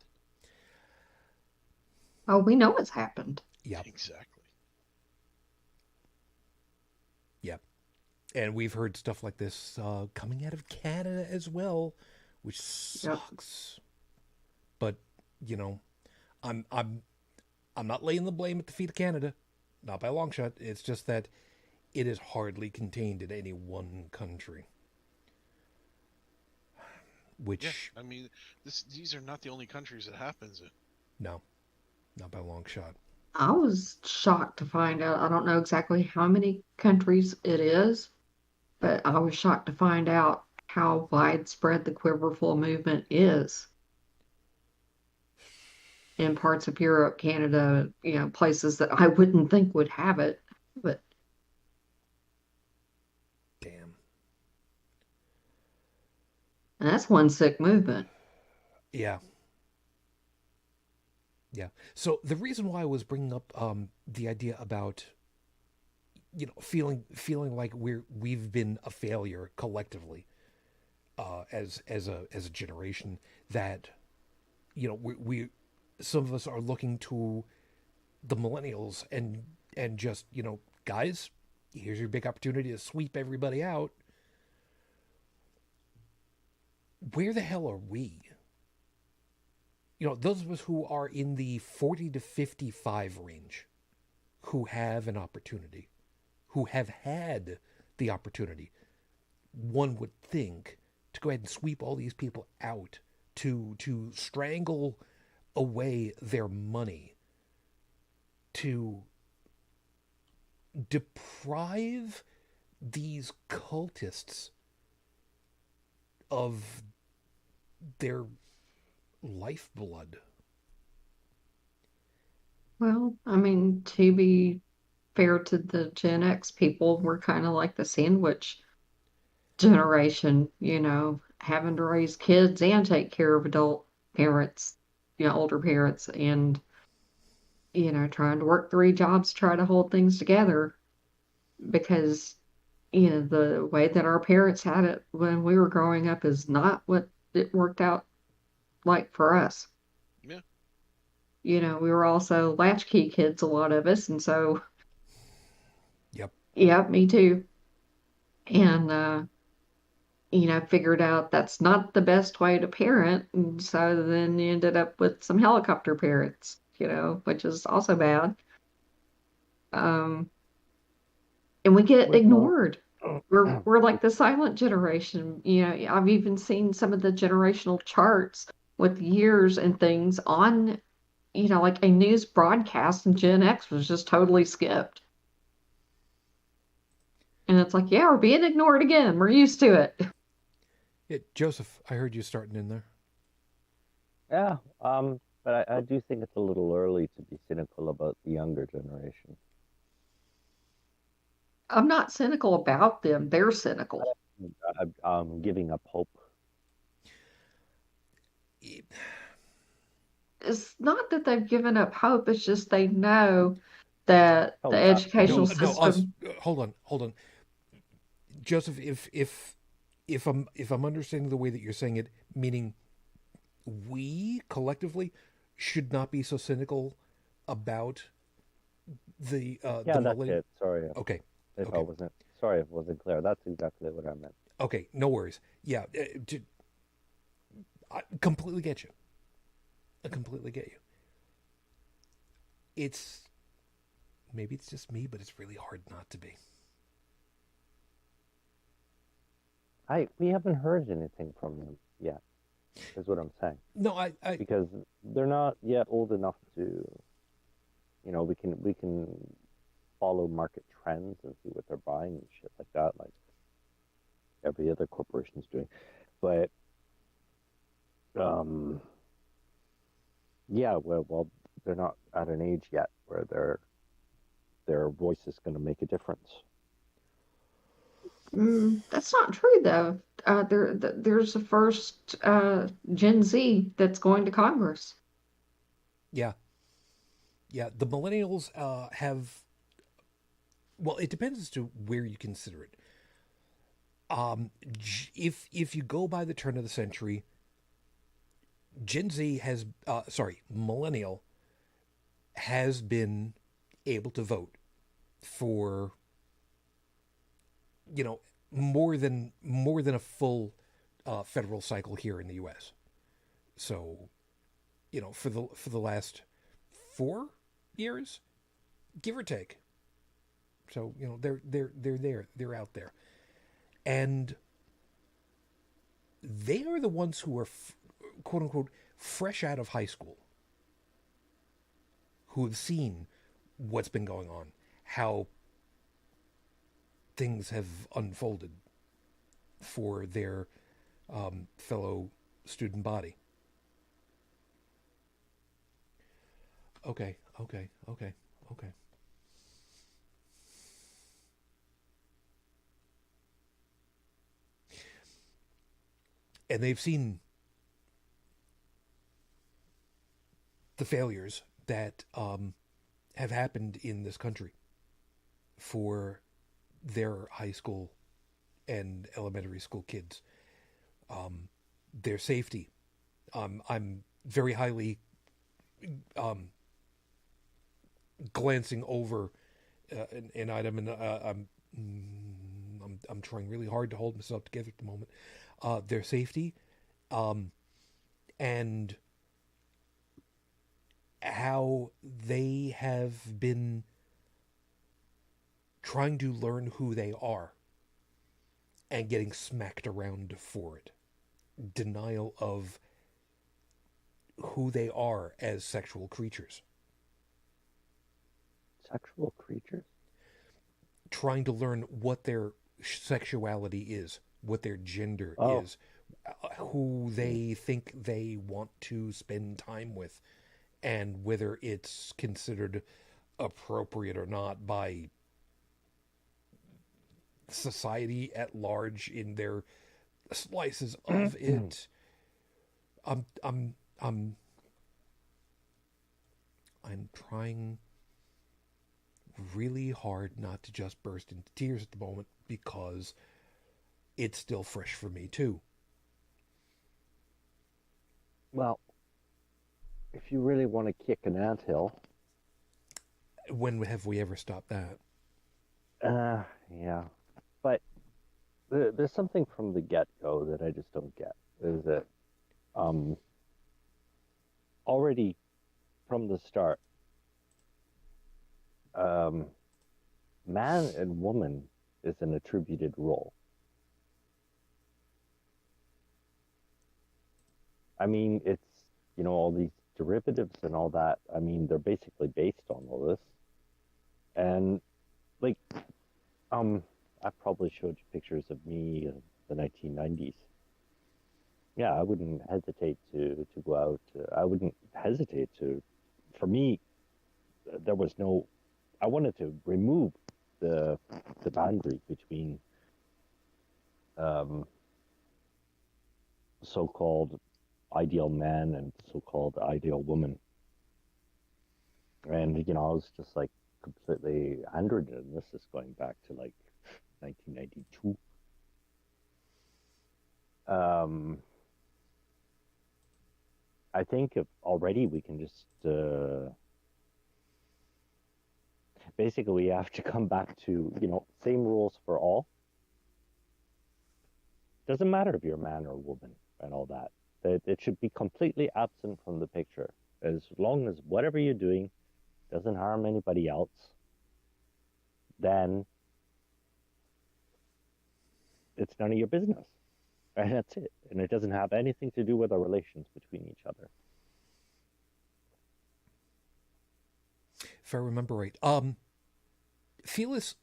Oh, we know it's happened. Yep. Exactly. Yep. And we've heard stuff like this coming out of Canada as well, which sucks. Yep. But I'm not laying the blame at the feet of Canada, not by a long shot. It's just that it is hardly contained in any one country. Which, yeah, I mean, these are not the only countries it happens in. No, not by a long shot. I was shocked to find out. I don't know exactly how many countries it is, but I was shocked to find out how widespread the quiverful movement is in parts of Europe, Canada, places that I wouldn't think would have it, but damn. And that's one sick movement. Yeah. Yeah. So the reason why I was bringing up the idea about feeling like we've been a failure collectively as a generation, that we some of us are looking to the millennials and just guys, here's your big opportunity to sweep everybody out. Where the hell are we? Those of us who are in the 40 to 55 range, who have an opportunity, who have had the opportunity, one would think, to go ahead and sweep all these people out, to strangle away their money, to deprive these cultists of their lifeblood. Well, I mean, to be fair to the Gen X people, we're kind of like the sandwich generation, having to raise kids and take care of adult parents, older parents, and, trying to work 3 jobs, try to hold things together, because, the way that our parents had it when we were growing up is not what it worked out like for us. Yeah. We were also latchkey kids, a lot of us, and so. Yep. Yep, me too. And, figured out that's not the best way to parent, and so then you ended up with some helicopter parents, which is also bad. And we get ignored. We're like the silent generation. I've even seen some of the generational charts with years and things on, like a news broadcast, and Gen X was just totally skipped. And it's like, yeah, we're being ignored again. We're used to it. Yeah, Joseph, I heard you starting in there. Yeah, but I do think it's a little early to be cynical about the younger generation. I'm not cynical about them. They're cynical. I'm giving up hope. It's not that they've given up hope. It's just they know that Oh, the yeah. educational No, us. system. Hold on, Joseph. If I'm understanding the way that you're saying it, meaning we collectively should not be so cynical about the Yeah, that's millennial. it. Sorry Okay, if I okay, wasn't. Sorry if it wasn't clear. That's exactly what I meant. okay. No worries. Yeah, I completely get you. I completely get you. It's maybe it's just me, but it's really hard not to be. We haven't heard anything from them yet. Is what I'm saying. No, I Because they're not yet old enough to, we can follow market trends and see what they're buying and shit like that, like every other corporation's doing. But yeah, well, they're not at an age yet where their voice is going to make a difference. That's not true, though. There's the first Gen Z that's going to Congress. yeah, yeah. The millennials have. Well, it depends as to where you consider it. If you go by the turn of the century, Gen Z has, millennial has been able to vote for, more than a full federal cycle here in the U.S. So, for the last 4 years, give or take. So they're out there, and they are the ones who are quote unquote fresh out of high school, who have seen what's been going on, how things have unfolded for their fellow student body. Okay. And they've seen the failures that have happened in this country for their high school and elementary school kids. Their safety. I'm very highly glancing over an item, and I'm trying really hard to hold myself together at the moment. Their safety, and how they have been trying to learn who they are and getting smacked around for it. Denial of who they are as sexual creatures. Sexual creatures? Trying to learn what their sexuality is, what their gender is, who they think they want to spend time with, and whether it's considered appropriate or not by society at large in their slices of it. I'm trying really hard not to just burst into tears at the moment, because it's still fresh for me too. Well, if you really want to kick an anthill, when have we ever stopped that? Yeah, but there's something from the get-go that I just don't get. Is that already from the start, man and woman is an attributed role. I mean, it's, all these derivatives and all that. I mean, they're basically based on all this. And, like, I've probably showed you pictures of me in the 1990s. Yeah, I wouldn't hesitate to go out. I wouldn't hesitate to, for me, there was no, I wanted to remove the boundary between so-called ideal man and so-called ideal woman. And, I was just like completely androgen. This is going back to like 1992. I think if already we can just basically we have to come back to, same rules for all. Doesn't matter if you're a man or a woman and all that. It should be completely absent from the picture. As long as whatever you're doing doesn't harm anybody else, then it's none of your business. And that's it. And it doesn't have anything to do with our relations between each other. If I remember right. Felix,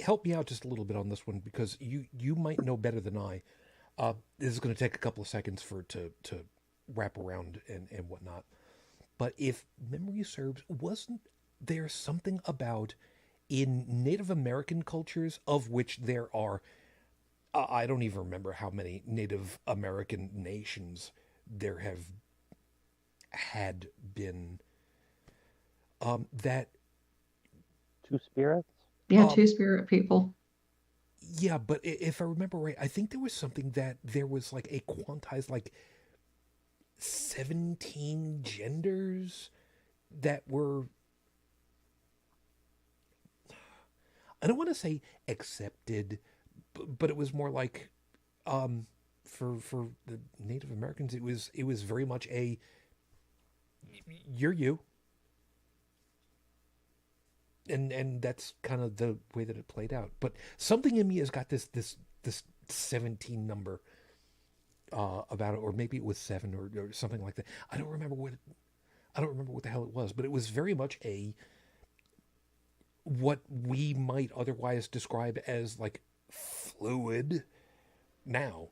help me out just a little bit on this one, because you might know better than I. This is going to take a couple of seconds for it to wrap around and whatnot. But if memory serves, wasn't there something about in Native American cultures, of which there are, I don't even remember how many Native American nations there have had been, that... Two spirits? Yeah, two-spirit people. Yeah, but if I remember right, I think there was something that there was like a quantized, like 17 genders that were, I don't want to say accepted, but it was more like, for the Native Americans, it was very much a, you're you. And that's kind of the way that it played out. But something in me has got this 17 number about it, or maybe it was 7 or something like that. I don't remember what the hell it was, but it was very much what we might otherwise describe as like fluid now.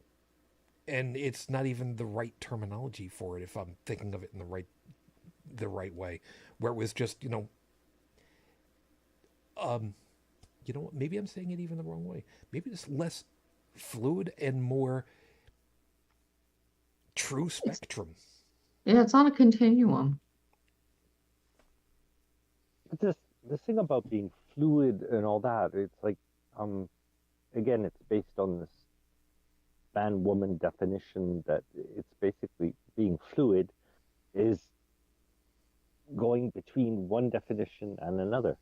And it's not even the right terminology for it if I'm thinking of it in the right way, where it was just, you know what? Maybe I'm saying it even the wrong way. Maybe it's less fluid and more true spectrum. Yeah, it's on a continuum. But this thing about being fluid and all that, it's like, again, it's based on this man-woman definition that it's basically being fluid is going between one definition and another.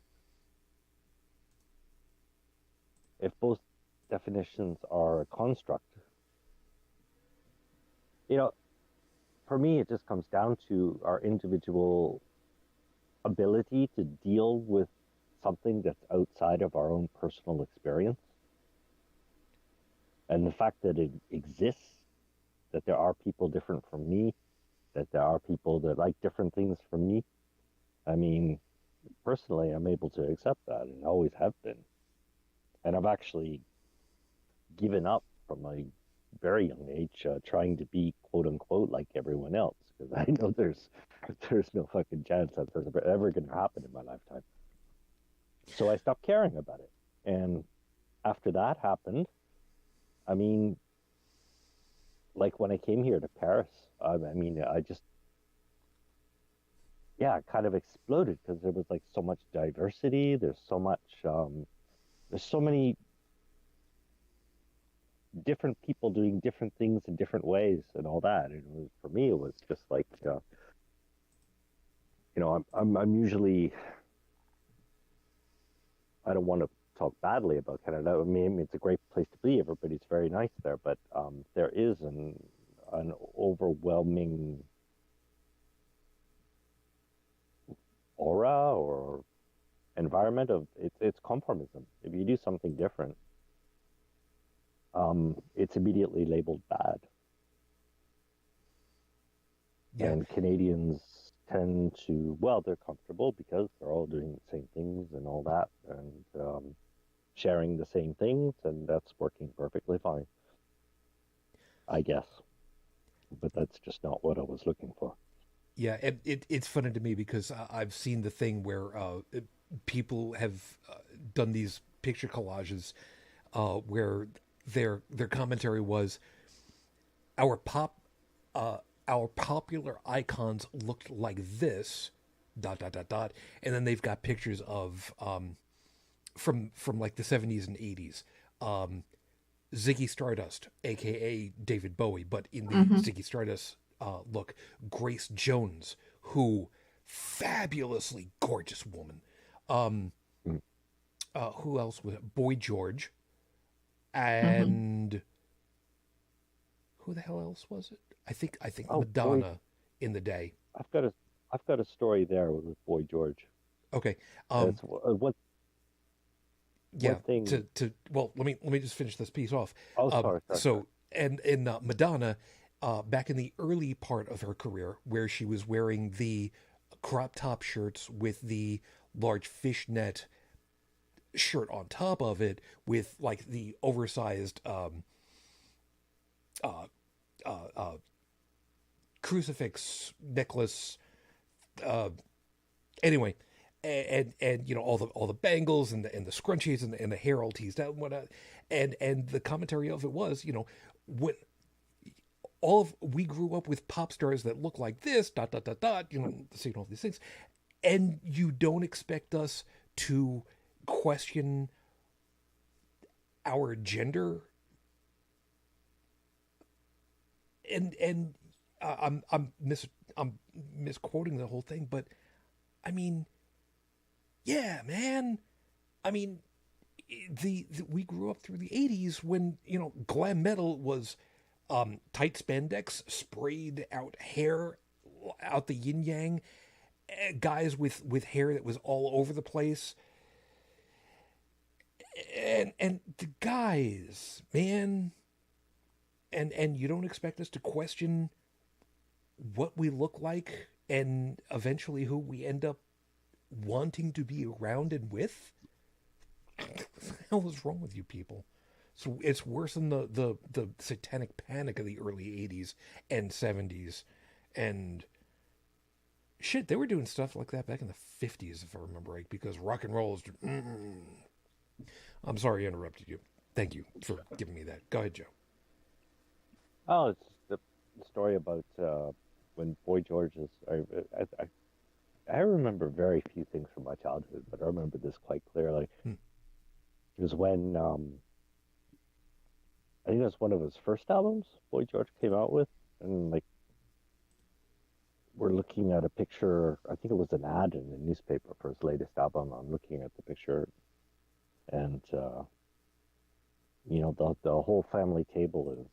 If both definitions are a construct, for me, it just comes down to our individual ability to deal with something that's outside of our own personal experience. And the fact that it exists, that there are people different from me, that there are people that like different things from me. I mean, personally, I'm able to accept that and always have been. And I've actually given up from a very young age trying to be quote unquote like everyone else, because I know there's no fucking chance that that's ever going to happen in my lifetime. So I stopped caring about it. And after that happened, I mean, like when I came here to Paris, I just, it kind of exploded because there was like so much diversity. There's so much, there's so many different people doing different things in different ways and all that. And for me, it was just like, I'm usually, I don't want to talk badly about Canada. I mean, it's a great place to be. Everybody's very nice there, but there is an overwhelming aura or environment of it's conformism. If you do something different, it's immediately labeled bad. Yeah. And Canadians tend to, they're comfortable because they're all doing the same things and all that, and sharing the same things, and that's working perfectly fine, I guess. But that's just not what I was looking for. Yeah, it's funny to me because I've seen the thing where people have done these picture collages where their commentary was our popular icons looked like this, dot dot dot dot, and then they've got pictures of from like the 70s and 80s. Ziggy Stardust, aka David Bowie, but in the Mm-hmm. Ziggy Stardust look, Grace Jones, who fabulously gorgeous woman. Who else was it? Boy George, Mm-hmm. and who the hell else was it? I think Oh, Madonna in the day. I've got a story there with Boy George. Okay, It's one yeah. thing. Well, let me just finish this piece off. Oh, sorry. So, and in Madonna, back in the early part of her career, where she was wearing the crop top shirts with the large fishnet shirt on top of it, with like the oversized crucifix necklace. Anyway, and you know all the bangles and the scrunchies and the hair all teased out and whatnot. And the commentary of it was, you know, when we grew up with pop stars that look like this, dot dot dot dot, you know, seeing all these things, and you don't expect us to question our gender. And I'm misquoting the whole thing, but I mean, yeah, man. I mean, we grew up through the 80s when, you know, glam metal was tight spandex, sprayed out hair, out the yin yang, guys with hair that was all over the place. And the guys, man, and you don't expect us to question what we look like and eventually who we end up wanting to be around and with? What the hell is wrong with you people? So it's worse than the satanic panic of the early 80s and 70s. And shit, they were doing stuff like that back in the 50s, if I remember right, because rock and roll is... I'm sorry I interrupted you. Thank you for giving me that. Go ahead, Joe. Oh, it's the story about when Boy George is. I remember very few things from my childhood, but I remember this quite clearly. It was when I think it was one of his first albums Boy George came out with, and like we're looking at a picture. I think it was an ad in the newspaper for his latest album. I'm looking at the picture, and you know the whole family table is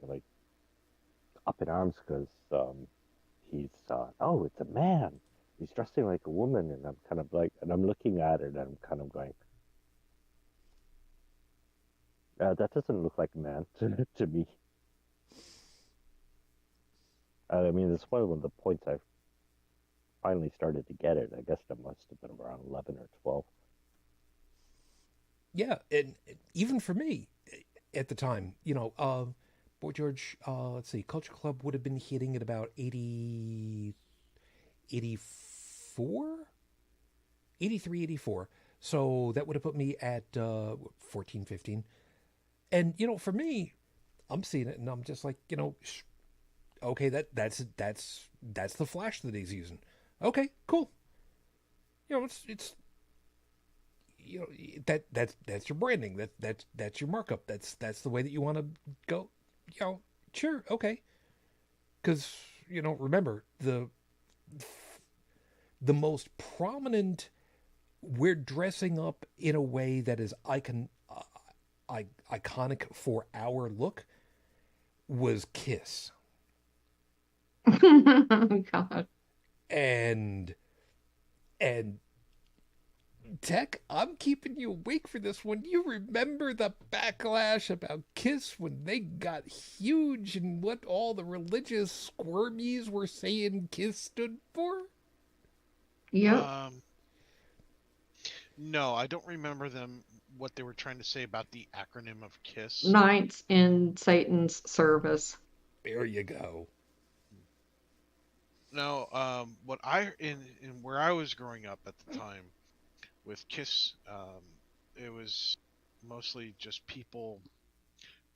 like up in arms because he's oh, it's a man. He's dressing like a woman, and I'm kind of like, and I'm looking at it, and I'm kind of going, that doesn't look like a man to me. I mean, it's one of the points I finally started to get it. I guess I must have been around 11 or 12. Yeah, and even for me at the time, you know, Boy George, let's see, Culture Club would have been hitting at about 80, 84? 83, 84. So that would have put me at 14, 15. And, you know, for me, I'm seeing it and I'm just like, you know, okay, that's the flash that he's using. Okay, cool. You know, it's you know, that's your branding. That's your markup. That's the way that you want to go. You know, sure, okay. Because, you know, remember the most prominent, we're dressing up in a way that is iconic for our look, was Kiss. Oh, God. And Tech, I'm keeping you awake for this one. You remember the backlash about Kiss when they got huge and what all the religious squirmies were saying Kiss stood for? Yep. No, I don't remember what they were trying to say about the acronym of KISS. Knights in Satan's service. There you go. No, what in where I was growing up at the time with KISS, it was mostly just people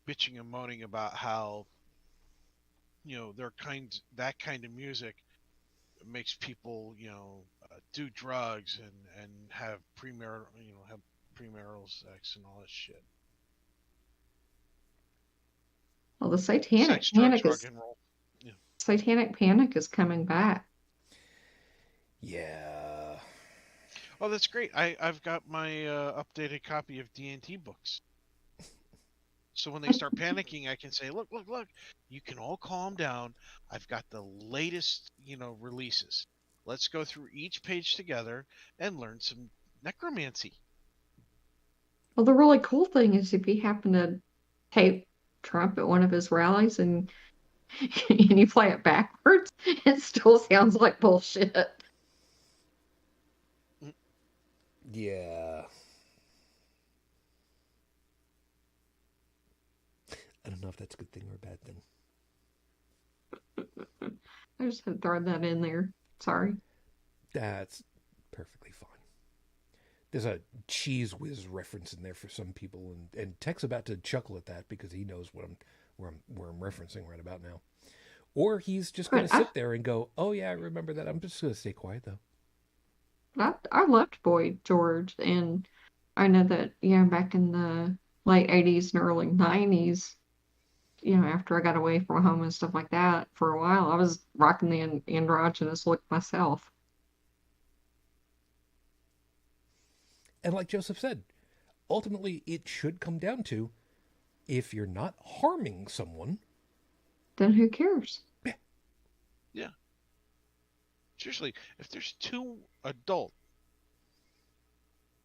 bitching and moaning about how, you know, that kind of music makes people, do drugs and have premarital sex and all that shit. Well, the Satanic Sex, Panic drugs, is rock and roll. Yeah. Satanic Panic is coming back. Yeah. Oh, that's great. I've got my updated copy of D&T books. So when they start panicking, I can say, look, you can all calm down. I've got the latest, releases. Let's go through each page together and learn some necromancy. Well, the really cool thing is if you happen to tape Trump at one of his rallies and and you play it backwards, it still sounds like bullshit. Yeah. I don't know if that's a good thing or a bad thing. I just had thrown that in there. Sorry. That's perfectly fine. There's a cheese whiz reference in there for some people, and Tech's about to chuckle at that because he knows where I'm referencing right about now. Or he's just going to sit there and go, "Oh yeah, I remember that." I'm just going to stay quiet though. I loved Boy George, and I know that back in the late '80s and early '90s, after I got away from home and stuff like that for a while, I was rocking the androgynous look myself. And like Joseph said, ultimately it should come down to if you're not harming someone, then who cares? Yeah. Seriously, if there's two adults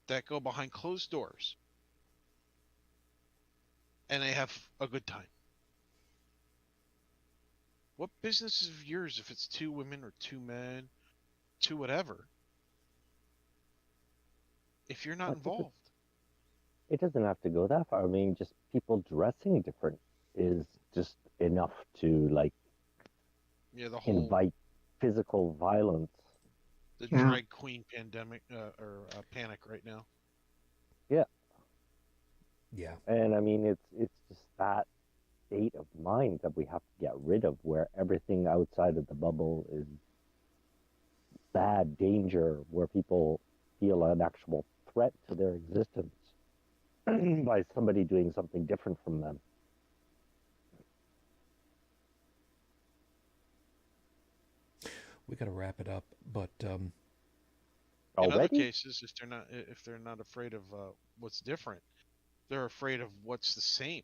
that go behind closed doors and they have a good time, what business is of yours if it's two women or two men, two whatever, if you're not involved? It doesn't have to go that far. I mean, just people dressing different is just enough to the whole invite physical violence. The drag queen pandemic or panic right now. Yeah. Yeah. And I mean, it's just that state of mind that we have to get rid of, where everything outside of the bubble is bad, danger, where people feel an actual threat to their existence by somebody doing something different from them. We got to wrap it up, but in other cases, if they're not afraid of what's different, they're afraid of what's the same.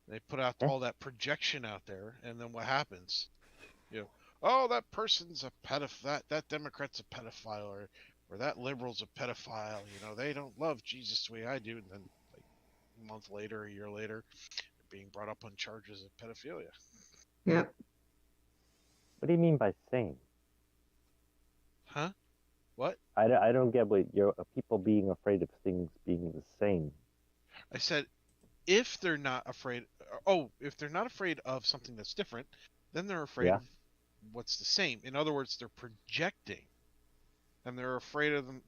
They put out all that projection out there, and then what happens? Oh, that person's a pedophile. That Democrat's a pedophile, or that liberal's a pedophile. They don't love Jesus the way I do. And then, like a month later, a year later, they're being brought up on charges of pedophilia. Yep. What do you mean by same? Huh? What? I don't get what people being afraid of things being the same. I said, if they're not afraid, if they're not afraid of something that's different, then they're afraid of what's the same. In other words, they're projecting, and they're afraid of them.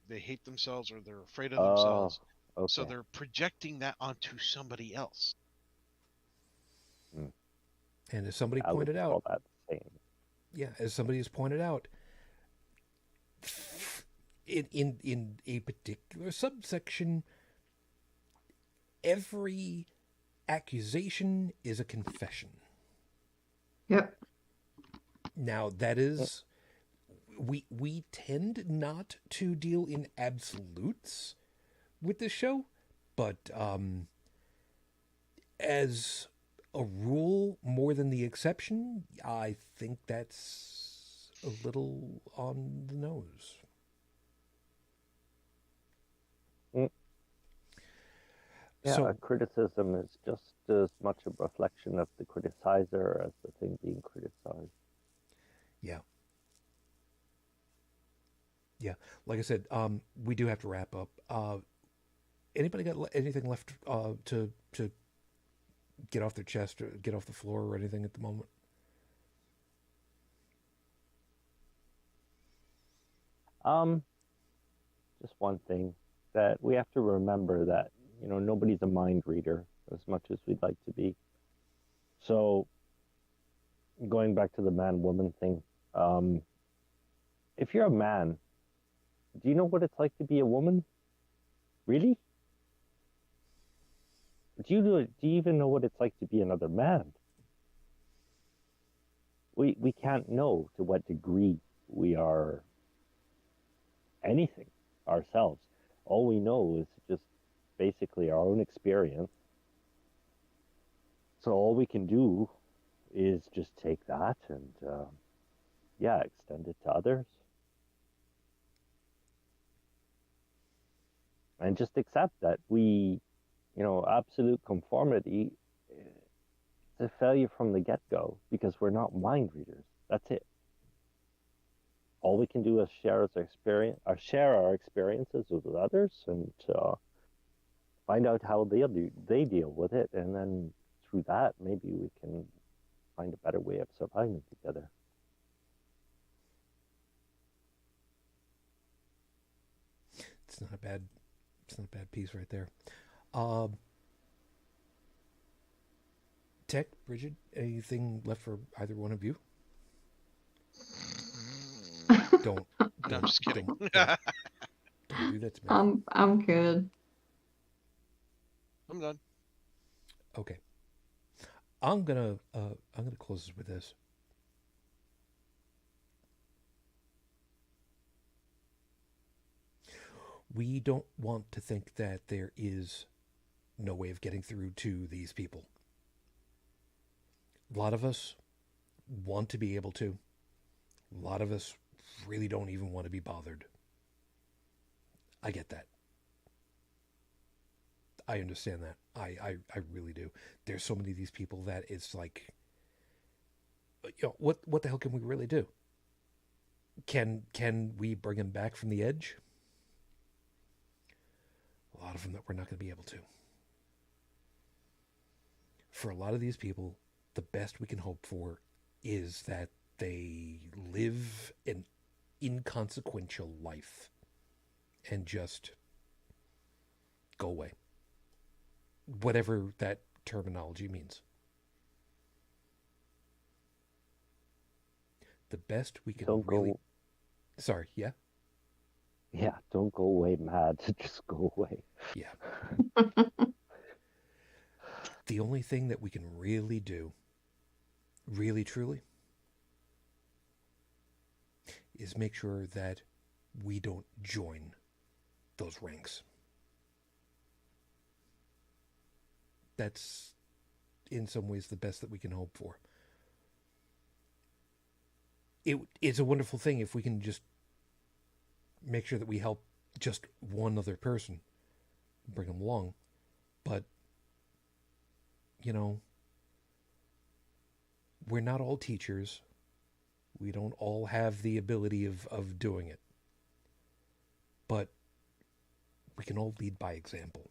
They hate themselves, or they're afraid of themselves. Okay. So they're projecting that onto somebody else. And as somebody pointed out, that same. Yeah, as somebody has pointed out, in a particular subsection, every accusation is a confession. Yep. Now that is, we tend not to deal in absolutes with this show, but as a rule more than the exception, I think that's a little on the nose. Yeah, So, a criticism is just as much a reflection of the criticizer as the thing being criticized. Yeah. Yeah, like I said, we do have to wrap up. Anybody got anything left to get off their chest or get off the floor or anything at the moment? Just one thing, that we have to remember that, nobody's a mind reader as much as we'd like to be. So going back to the man-woman thing, If you're a man, do you know what it's like to be a woman? Really? Do you even know what it's like to be another man? We can't know to what degree we are anything ourselves. All we know is just basically our own experience. So all we can do is just take that and extend it to others. And just accept that absolute conformity is a failure from the get-go because we're not mind readers. That's it. All we can do is share our experiences with others and find out how they deal with it, and then through that maybe we can find a better way of surviving together. It's not a bad piece right there. Tech, Bridget, anything left for either one of you? Don't. No, I'm just kidding. Don't do that to me. I'm good. I'm done. Okay. I'm gonna close this with this. We don't want to think that there is no way of getting through to these people. A lot of us want to be able to. A lot of us really don't even want to be bothered. I get that. I understand that. I really do. There's so many of these people that it's like, what the hell can we really do? Can we bring them back from the edge? A lot of them that we're not going to be able to. For a lot of these people, the best we can hope for is that they live an inconsequential life and just go away. Whatever that terminology means. The best we can Sorry, yeah? Yeah, don't go away mad. Just go away. Yeah. The only thing that we can really do, really truly, is make sure that we don't join those ranks. That's, in some ways, the best that we can hope for. It's a wonderful thing if we can just make sure that we help just one other person, bring them along. But, we're not all teachers. We don't all have the ability of doing it. But we can all lead by example.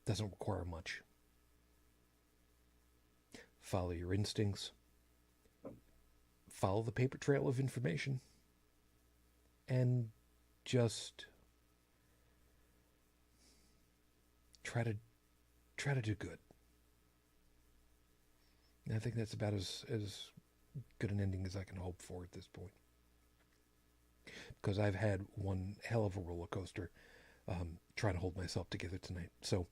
Doesn't require much. Follow your instincts. Follow the paper trail of information. And just try to do good. And I think that's about as good an ending as I can hope for at this point. Because I've had one hell of a roller coaster trying to hold myself together tonight. So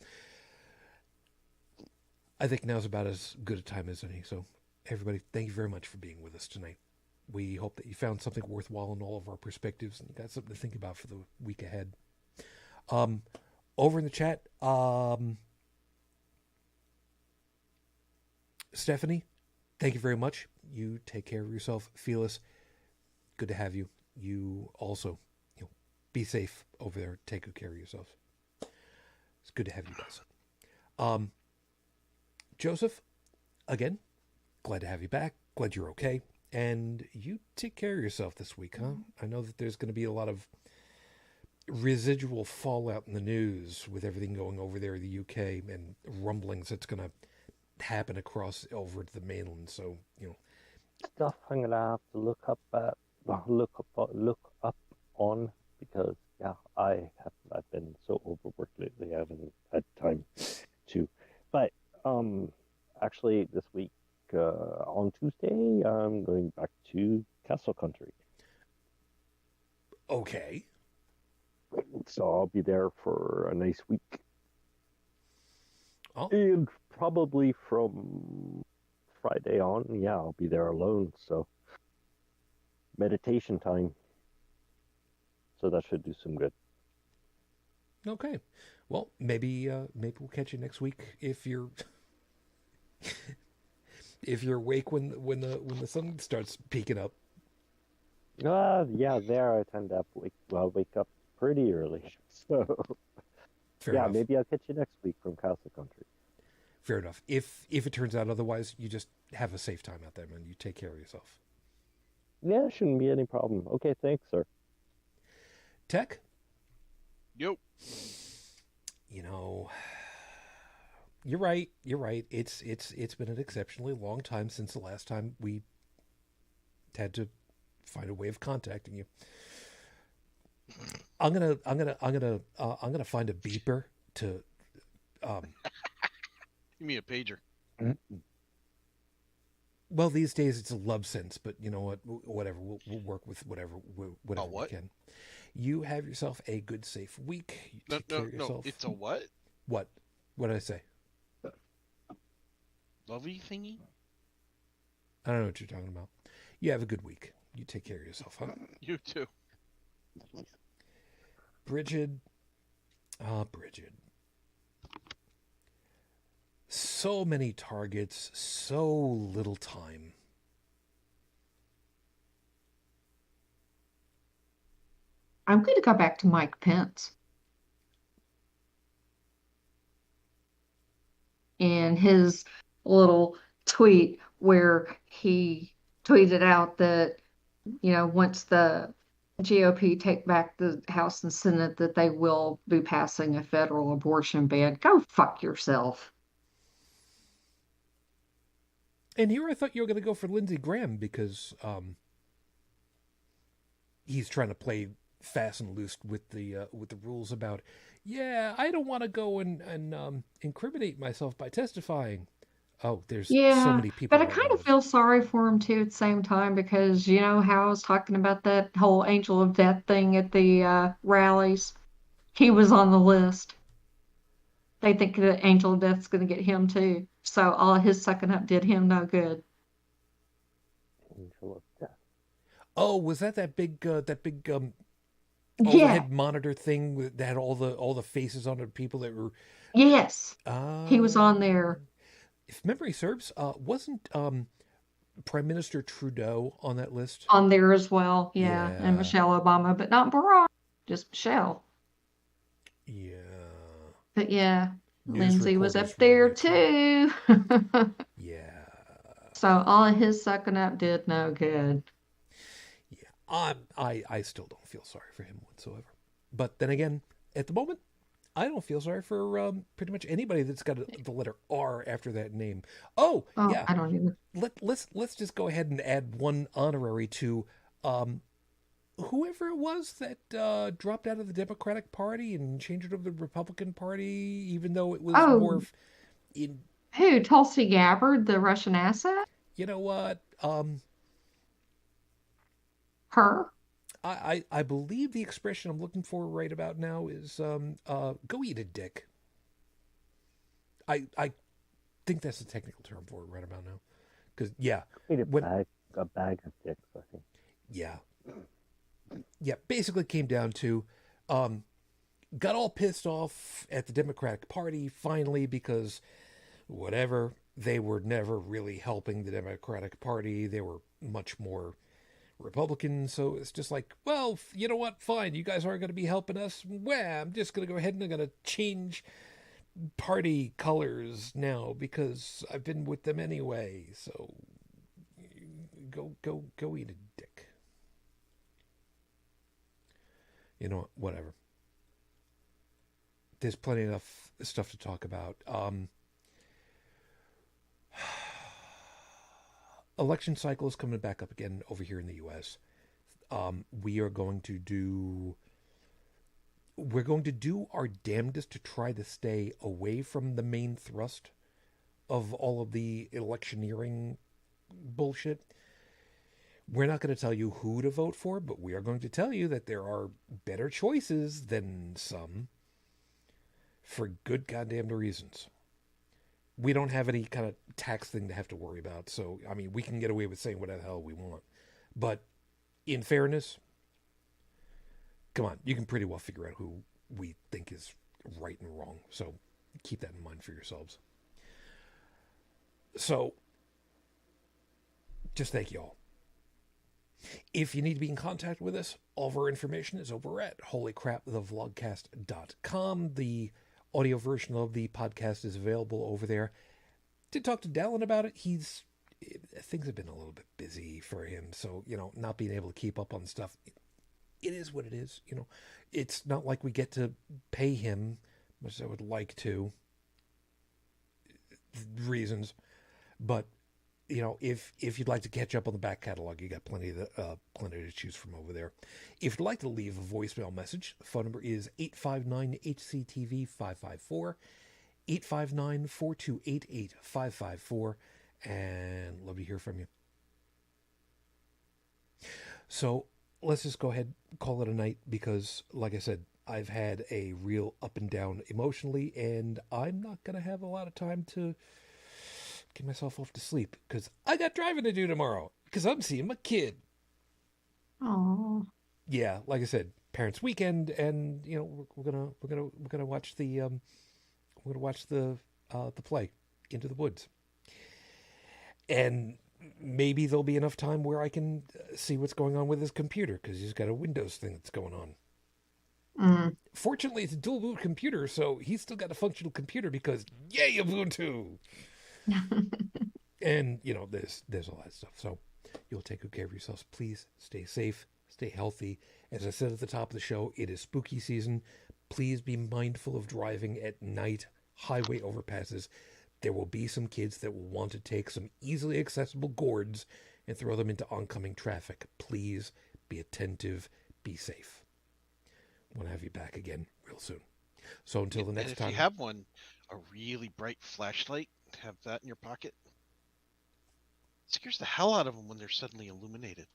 I think now's about as good a time as any. So everybody, thank you very much for being with us tonight. We hope that you found something worthwhile in all of our perspectives and you got something to think about for the week ahead. Over in the chat, Stephanie, thank you very much. You take care of yourself. Fearless, good to have you. You also, be safe over there. Take good care of yourselves. It's good to have you guys. Joseph, again, glad to have you back. Glad you're okay. And you take care of yourself this week, huh? I know that there's going to be a lot of residual fallout in the news with everything going over there in the UK and rumblings that's going to happen across over to the mainland. So, stuff I'm gonna have to look up on because I've been so overworked lately. I haven't had time to. But actually, this week on Tuesday, I'm going be there for a nice week. Oh, And probably from Friday on, yeah, I'll be there alone. So meditation time. So that should do some good. okay. Well, maybe we'll catch you next week if you're if you're awake when the sun starts peeking up. Yeah, there I tend to wake up pretty early. So Fair yeah, enough. maybe I'll catch you next week from Castle Country. Fair enough. If it turns out otherwise, you just have a safe time out there, man. You take care of yourself. Yeah, shouldn't be any problem. Okay, thanks, sir. Tech, Yo. you know, you're right. You're right. It's been an exceptionally long time since the last time we had to find a way of contacting you. I'm gonna find a beeper to Give me a pager. well, these days it's a love sense, but you know what? Whatever. We'll work with whatever we what? can. You have yourself a good, safe week. You take care of yourself. It's a what? What? What did I say? Lovey thingy? I don't know what you're talking about. You have a good week. You take care of yourself, huh? You too. Brigid. Brigid. So many targets, so little time. I'm going to go back to Mike Pence and his little tweet where he tweeted out that, once the GOP take back the House and Senate, that they will be passing a federal abortion ban. Go fuck yourself. And here I thought you were going to go for Lindsey Graham because he's trying to play fast and loose with the rules about, I don't want to go and incriminate myself by testifying. Oh, there's so many people. But I kind of feel sorry for him too at the same time because how I was talking about that whole angel of death thing at the rallies. He was on the list. They think that angel of death's going to get him too. So all of his sucking up did him no good. Angel of death. Oh, was that big Yeah. overhead monitor thing that had all the faces on it, people that were? Yes. He was on there. If memory serves, wasn't Prime Minister Trudeau on that list? On there as well, yeah. And Michelle Obama, but not Barack, just Michelle. Yeah. But yeah, News Lindsay was up reporters there were too. Yeah. So all of his sucking up did no good. Yeah. I still don't feel sorry for him whatsoever. But then again, at the moment, I don't feel sorry for pretty much anybody that's got the letter R after that name. Oh yeah. I don't even. Let's just go ahead and add one honorary to whoever it was that dropped out of the Democratic Party and changed it over to the Republican Party, even though it was more in. Who? Tulsi Gabbard, the Russian asset? You know what? Her? I believe the expression I'm looking for right about now is go eat a dick. I think that's the technical term for it right about now. Because a bag of dicks, I think. Yeah, basically came down to got all pissed off at the Democratic Party finally because whatever, they were never really helping the Democratic Party. They were much more Republican, so it's just like, well, you know what, fine, you guys aren't going to be helping us. Well, I'm just going to go ahead and I'm going to change party colors now because I've been with them anyway, so go eat a dick. You know what, whatever. There's plenty enough stuff to talk about. Election cycle is coming back up again over here in the U.S. We're going to do our damnedest to try to stay away from the main thrust of all of the electioneering bullshit. We're not going to tell you who to vote for, but we are going to tell you that there are better choices than some for good goddamn reasons. We don't have any kind of tax thing to have to worry about, so, I mean, we can get away with saying whatever the hell we want. But in fairness, come on, you can pretty well figure out who we think is right and wrong, so keep that in mind for yourselves. So, just thank you all. If you need to be in contact with us, all of our information is over at holycrapthevlogcast.com. The audio version of the podcast is available over there. Did talk to Dalan about it. Things have been a little bit busy for him, so, not being able to keep up on stuff, it is what it is. It's not like we get to pay him, much as I would like to, reasons, but if you'd like to catch up on the back catalog, you got plenty to choose from over there. If you'd like to leave a voicemail message, the phone number is 859-HCTV-554, 859-428-8554, and love to hear from you. So let's just go ahead and call it a night because, like I said, I've had a real up and down emotionally, and I'm not going to have a lot of time to get myself off to sleep because I got driving to do tomorrow because I'm seeing my kid. Oh. Yeah, like I said, parents' weekend, and we're gonna watch the play Into the Woods, and maybe there'll be enough time where I can see what's going on with his computer because he's got a Windows thing that's going on. Fortunately, it's a dual boot computer, so he's still got a functional computer because yay, Ubuntu. And there's all that stuff. So you'll take good care of yourselves. Please stay safe, stay healthy. As I said at the top of the show, it is spooky season. Please be mindful of driving at night, highway overpasses. There will be some kids that will want to take some easily accessible gourds and throw them into oncoming traffic. Please be attentive, be safe. Want to have you back again real soon. So until the next time. If you have one, a really bright flashlight, have that in your pocket. It scares the hell out of them when they're suddenly illuminated.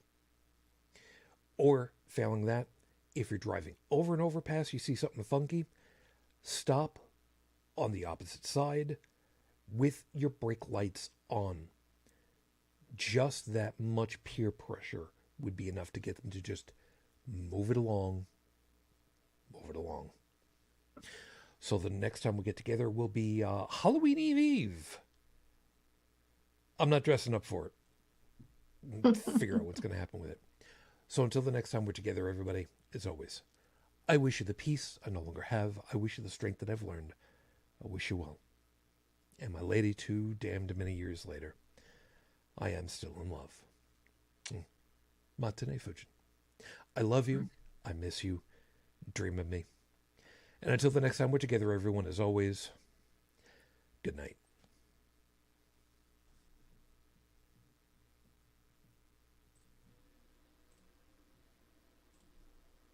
Or, failing that, if you're driving over an overpass, you see something funky, stop on the opposite side with your brake lights on. Just that much peer pressure would be enough to get them to just move it along. Move it along. So the next time we get together will be Halloween Eve. I'm not dressing up for it. Figure out what's going to happen with it. So until the next time we're together, everybody, as always, I wish you the peace I no longer have. I wish you the strength that I've learned. I wish you well. And my lady, too damned many years later, I am still in love. Matane Fujin. I love you. I miss you. Dream of me. And until the next time we're together, everyone, as always, good night.